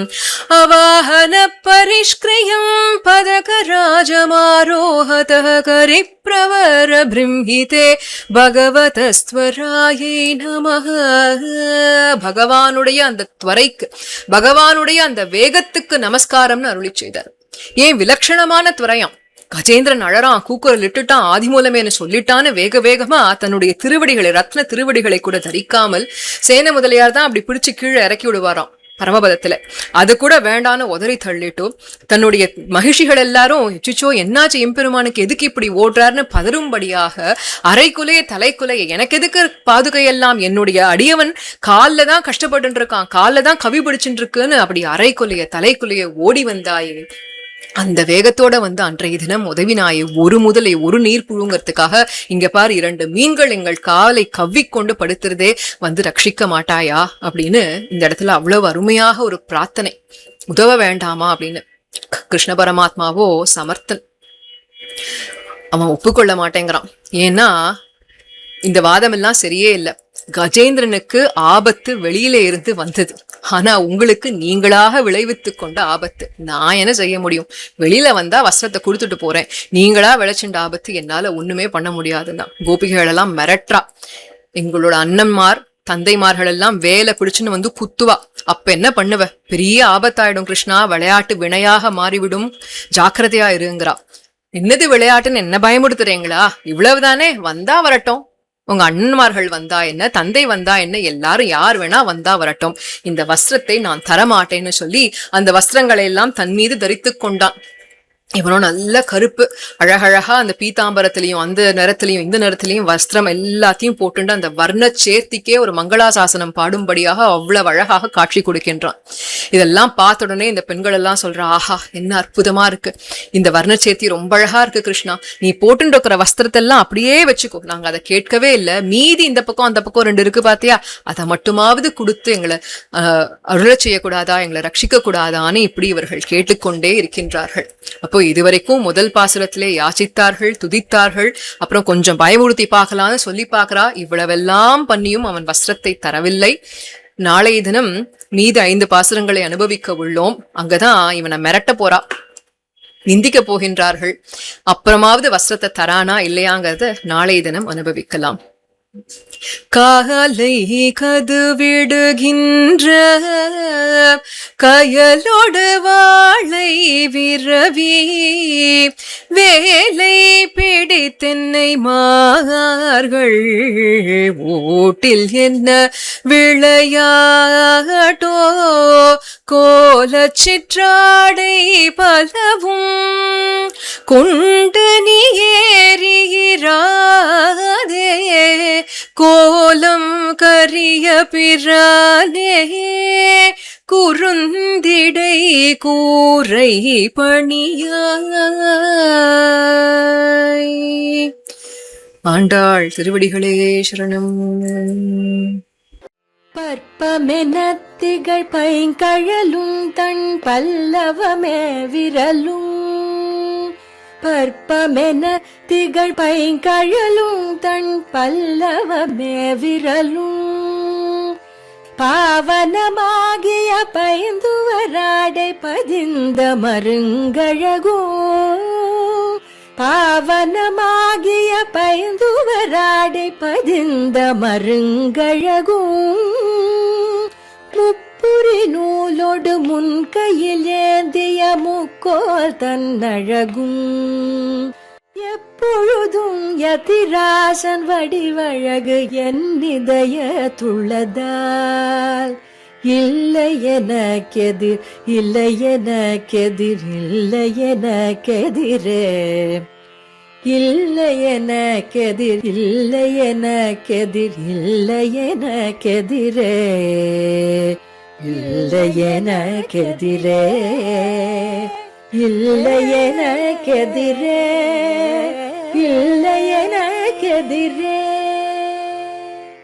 अवाहन परिष्क्रियं पदकराजमारोहतः करिप्रवर बृंहिते भगवतस्त्वरायै नमः. பகவானுடைய அந்த துவரைக்கு, பகவானுடைய அந்த வேகத்துக்கு நமஸ்காரம்னு அருளி செய்தார். ஏன் விலட்சணமான துவரையாம். கஜேந்திரன் அழறான், கூக்குரல் இட்டுட்டான், ஆதிமூலமேனு சொல்லிட்டான்னு வேக வேகமா தன்னுடைய திருவடிகளை, ரத்ன திருவடிகளை கூட தரிக்காமல் சேன முதலியார் தான் அப்படி பிடிச்சு கீழே இறக்கி விடுவாராம் பரமபதத்துல. அது கூட வேண்டான்னு உதறி தள்ளிட்டு தன்னுடைய மகிழ்ச்சிகள் எல்லாரும் எச்சிச்சோ என்னாச்சு எம்பெருமானுக்கு எதுக்கு இப்படி ஓடுறாருன்னு பதறும்படியாக அரைக்குலைய தலைக்குலைய எனக்கு எதுக்கு பாதுகையெல்லாம், என்னுடைய அடியவன் காலில் தான் கஷ்டப்பட்டு இருக்கான், காலில் தான் கவி பிடிச்சுட்டு இருக்குன்னு அப்படி அரைக்குலைய தலைக்குலைய ஓடி வந்தாயே. அந்த வேகத்தோட வந்து அன்றைய தினம் உதவினாயே. ஒரு முதலை ஒரு நீர் புழுங்கிறதுக்காக இங்க பாரு 2 மீன்கள் எங்கள் காலை கவ்விக்கொண்டு படுத்துறதே வந்து ரட்சிக்க மாட்டாயா அப்படின்னு இந்த இடத்துல அவ்வளவு அருமையாக ஒரு பிரார்த்தனை. உதவ வேண்டாமா அப்படின்னு. கிருஷ்ண பரமாத்மாவோ சமர்த்தன், அவன் ஒப்புக்கொள்ள மாட்டேங்கிறான். ஏன்னா இந்த வாதம் எல்லாம் சரியே இல்லை. கஜேந்திரனுக்கு ஆபத்து வெளியில இருந்து வந்தது, ஆனா உங்களுக்கு நீங்களாக விளைவித்து கொண்ட ஆபத்து. நான் என்ன செய்ய முடியும்? வெளியில வந்தா வஸ்திரத்தை கொடுத்துட்டு போறேன், நீங்களா விளைச்சுண்ட ஆபத்து என்னால ஒண்ணுமே பண்ண முடியாதுன்னா கோபிகள் எல்லாம் மிரட்டுறா. எங்களோட அண்ணன்மார் தந்தைமார்கள் எல்லாம் வேலை பிடிச்சுன்னு வந்து குத்துவா. அப்ப என்ன பண்ணுவ? பெரிய ஆபத்தாயிடும் கிருஷ்ணா, விளையாட்டு வினையாக மாறிவிடும், ஜாக்கிரதையா இருங்கிறா. என்னது விளையாட்டுன்னு என்ன பயமுடுத்துறீங்களா? இவ்வளவுதானே, வந்தா வரட்டும். உங்க அண்ணன்மார்கள் வந்தா என்ன, தந்தை வந்தா என்ன, எல்லாரும் யார் வேணா வந்தா வரட்டும், இந்த வஸ்திரத்தை நான் தரமாட்டேன்னு சொல்லி அந்த வஸ்திரங்களை எல்லாம் தன் மீது தரித்து கொண்டான். இவனும் நல்ல கருப்பு அழகழகா அந்த பீதாம்பரத்திலையும் அந்த நிறத்திலையும் இந்த நிறத்திலையும் வஸ்திரம் எல்லாத்தையும் போட்டுண்டு அந்த வர்ண சேர்த்திக்கே ஒரு மங்களாசாசனம் பாடும்படியாக அவ்வளவு அழகாக காட்சி கொடுக்கின்றான். இதெல்லாம் பார்த்த உடனே இந்த பெண்கள் எல்லாம் சொல்றா, ஆஹா என்ன அற்புதமா இருக்கு, இந்த வர்ண சேர்த்தி ரொம்ப அழகா இருக்கு கிருஷ்ணா, நீ போட்டுட்டு இருக்கிற வஸ்திரத்தை எல்லாம் அப்படியே வச்சுக்கோ, நாங்க அதை கேட்கவே இல்லை, மீதி இந்த பக்கம் அந்த பக்கம் 2 இருக்கு பாத்தியா, அதை மட்டுமாவது கொடுத்து எங்களை அருள செய்யக்கூடாதா, எங்களை ரட்சிக்க கூடாதான்னு இப்படி இவர்கள் கேட்டுக்கொண்டே இருக்கின்றார்கள். அப்போ இதுவரைக்கும் முதல் பாசுரத்திலே யாசித்தார்கள், துதித்தார்கள், அப்புறம் கொஞ்சம் பயமுறுத்தி பார்க்கலான்னு சொல்லி பார்க்கிறா. இவ்வளவெல்லாம் பண்ணியும் அவன் வஸ்திரத்தை தரவில்லை. நாளைய தினம் மீது 5 பாசுரங்களை அனுபவிக்க உள்ளோம். அங்கதான் இவனை மிரட்ட போறா, நிந்திக்க போகின்றார்கள். அப்புறமாவது வஸ்திரத்தை தரானா இல்லையாங்கிறத நாளைய தினம் அனுபவிக்கலாம். காலை கதுவிடுகின்ற கயலோடு வாழை விரவி வேலை பிடித்தென்னை மார்கள் ஓட்டில் என்ன விளையாட்டோ கோல சிற்றாடை பலவும் கொண்டு நீ ஏறியிராதே கோலம் கரிய பிரானே குறுந்திடை கூரை பணியாய். ஆண்டாள் திருவடிகளே சரணம். பற்பமென திகழ் பைங்கழலும் தன் பல்லவமே விரலும் பற்பமென திகழ் பைங்கழலும் தன் பல்லவமே விரலும் பாவனமாகிய பைந்துவராடை பதிந்த மருங்கழகோ பாவனமாகிய பைந்துவராடை பதிந்த மருங்கழகும் முப்புரி நூலோடு முன்கையில் ஏந்திய முக்கோல் தன்னழகும் எப்பொழுதும் யதிராசன் வடிவழகு என் இதயத்துள்ளதால் இல்லை எனக்கெதிர் இல்லை எனக்கெதிர் இல்லை எனக்கெதிரே இல்லை எனக்கெதிர் இல்லை எனக்கெதிர் இல்லை எனக்கெதிரே இல்லை எனக்கெதிரே இல்லை எனக்கெதிரே இல்லை எனக்கெதிரே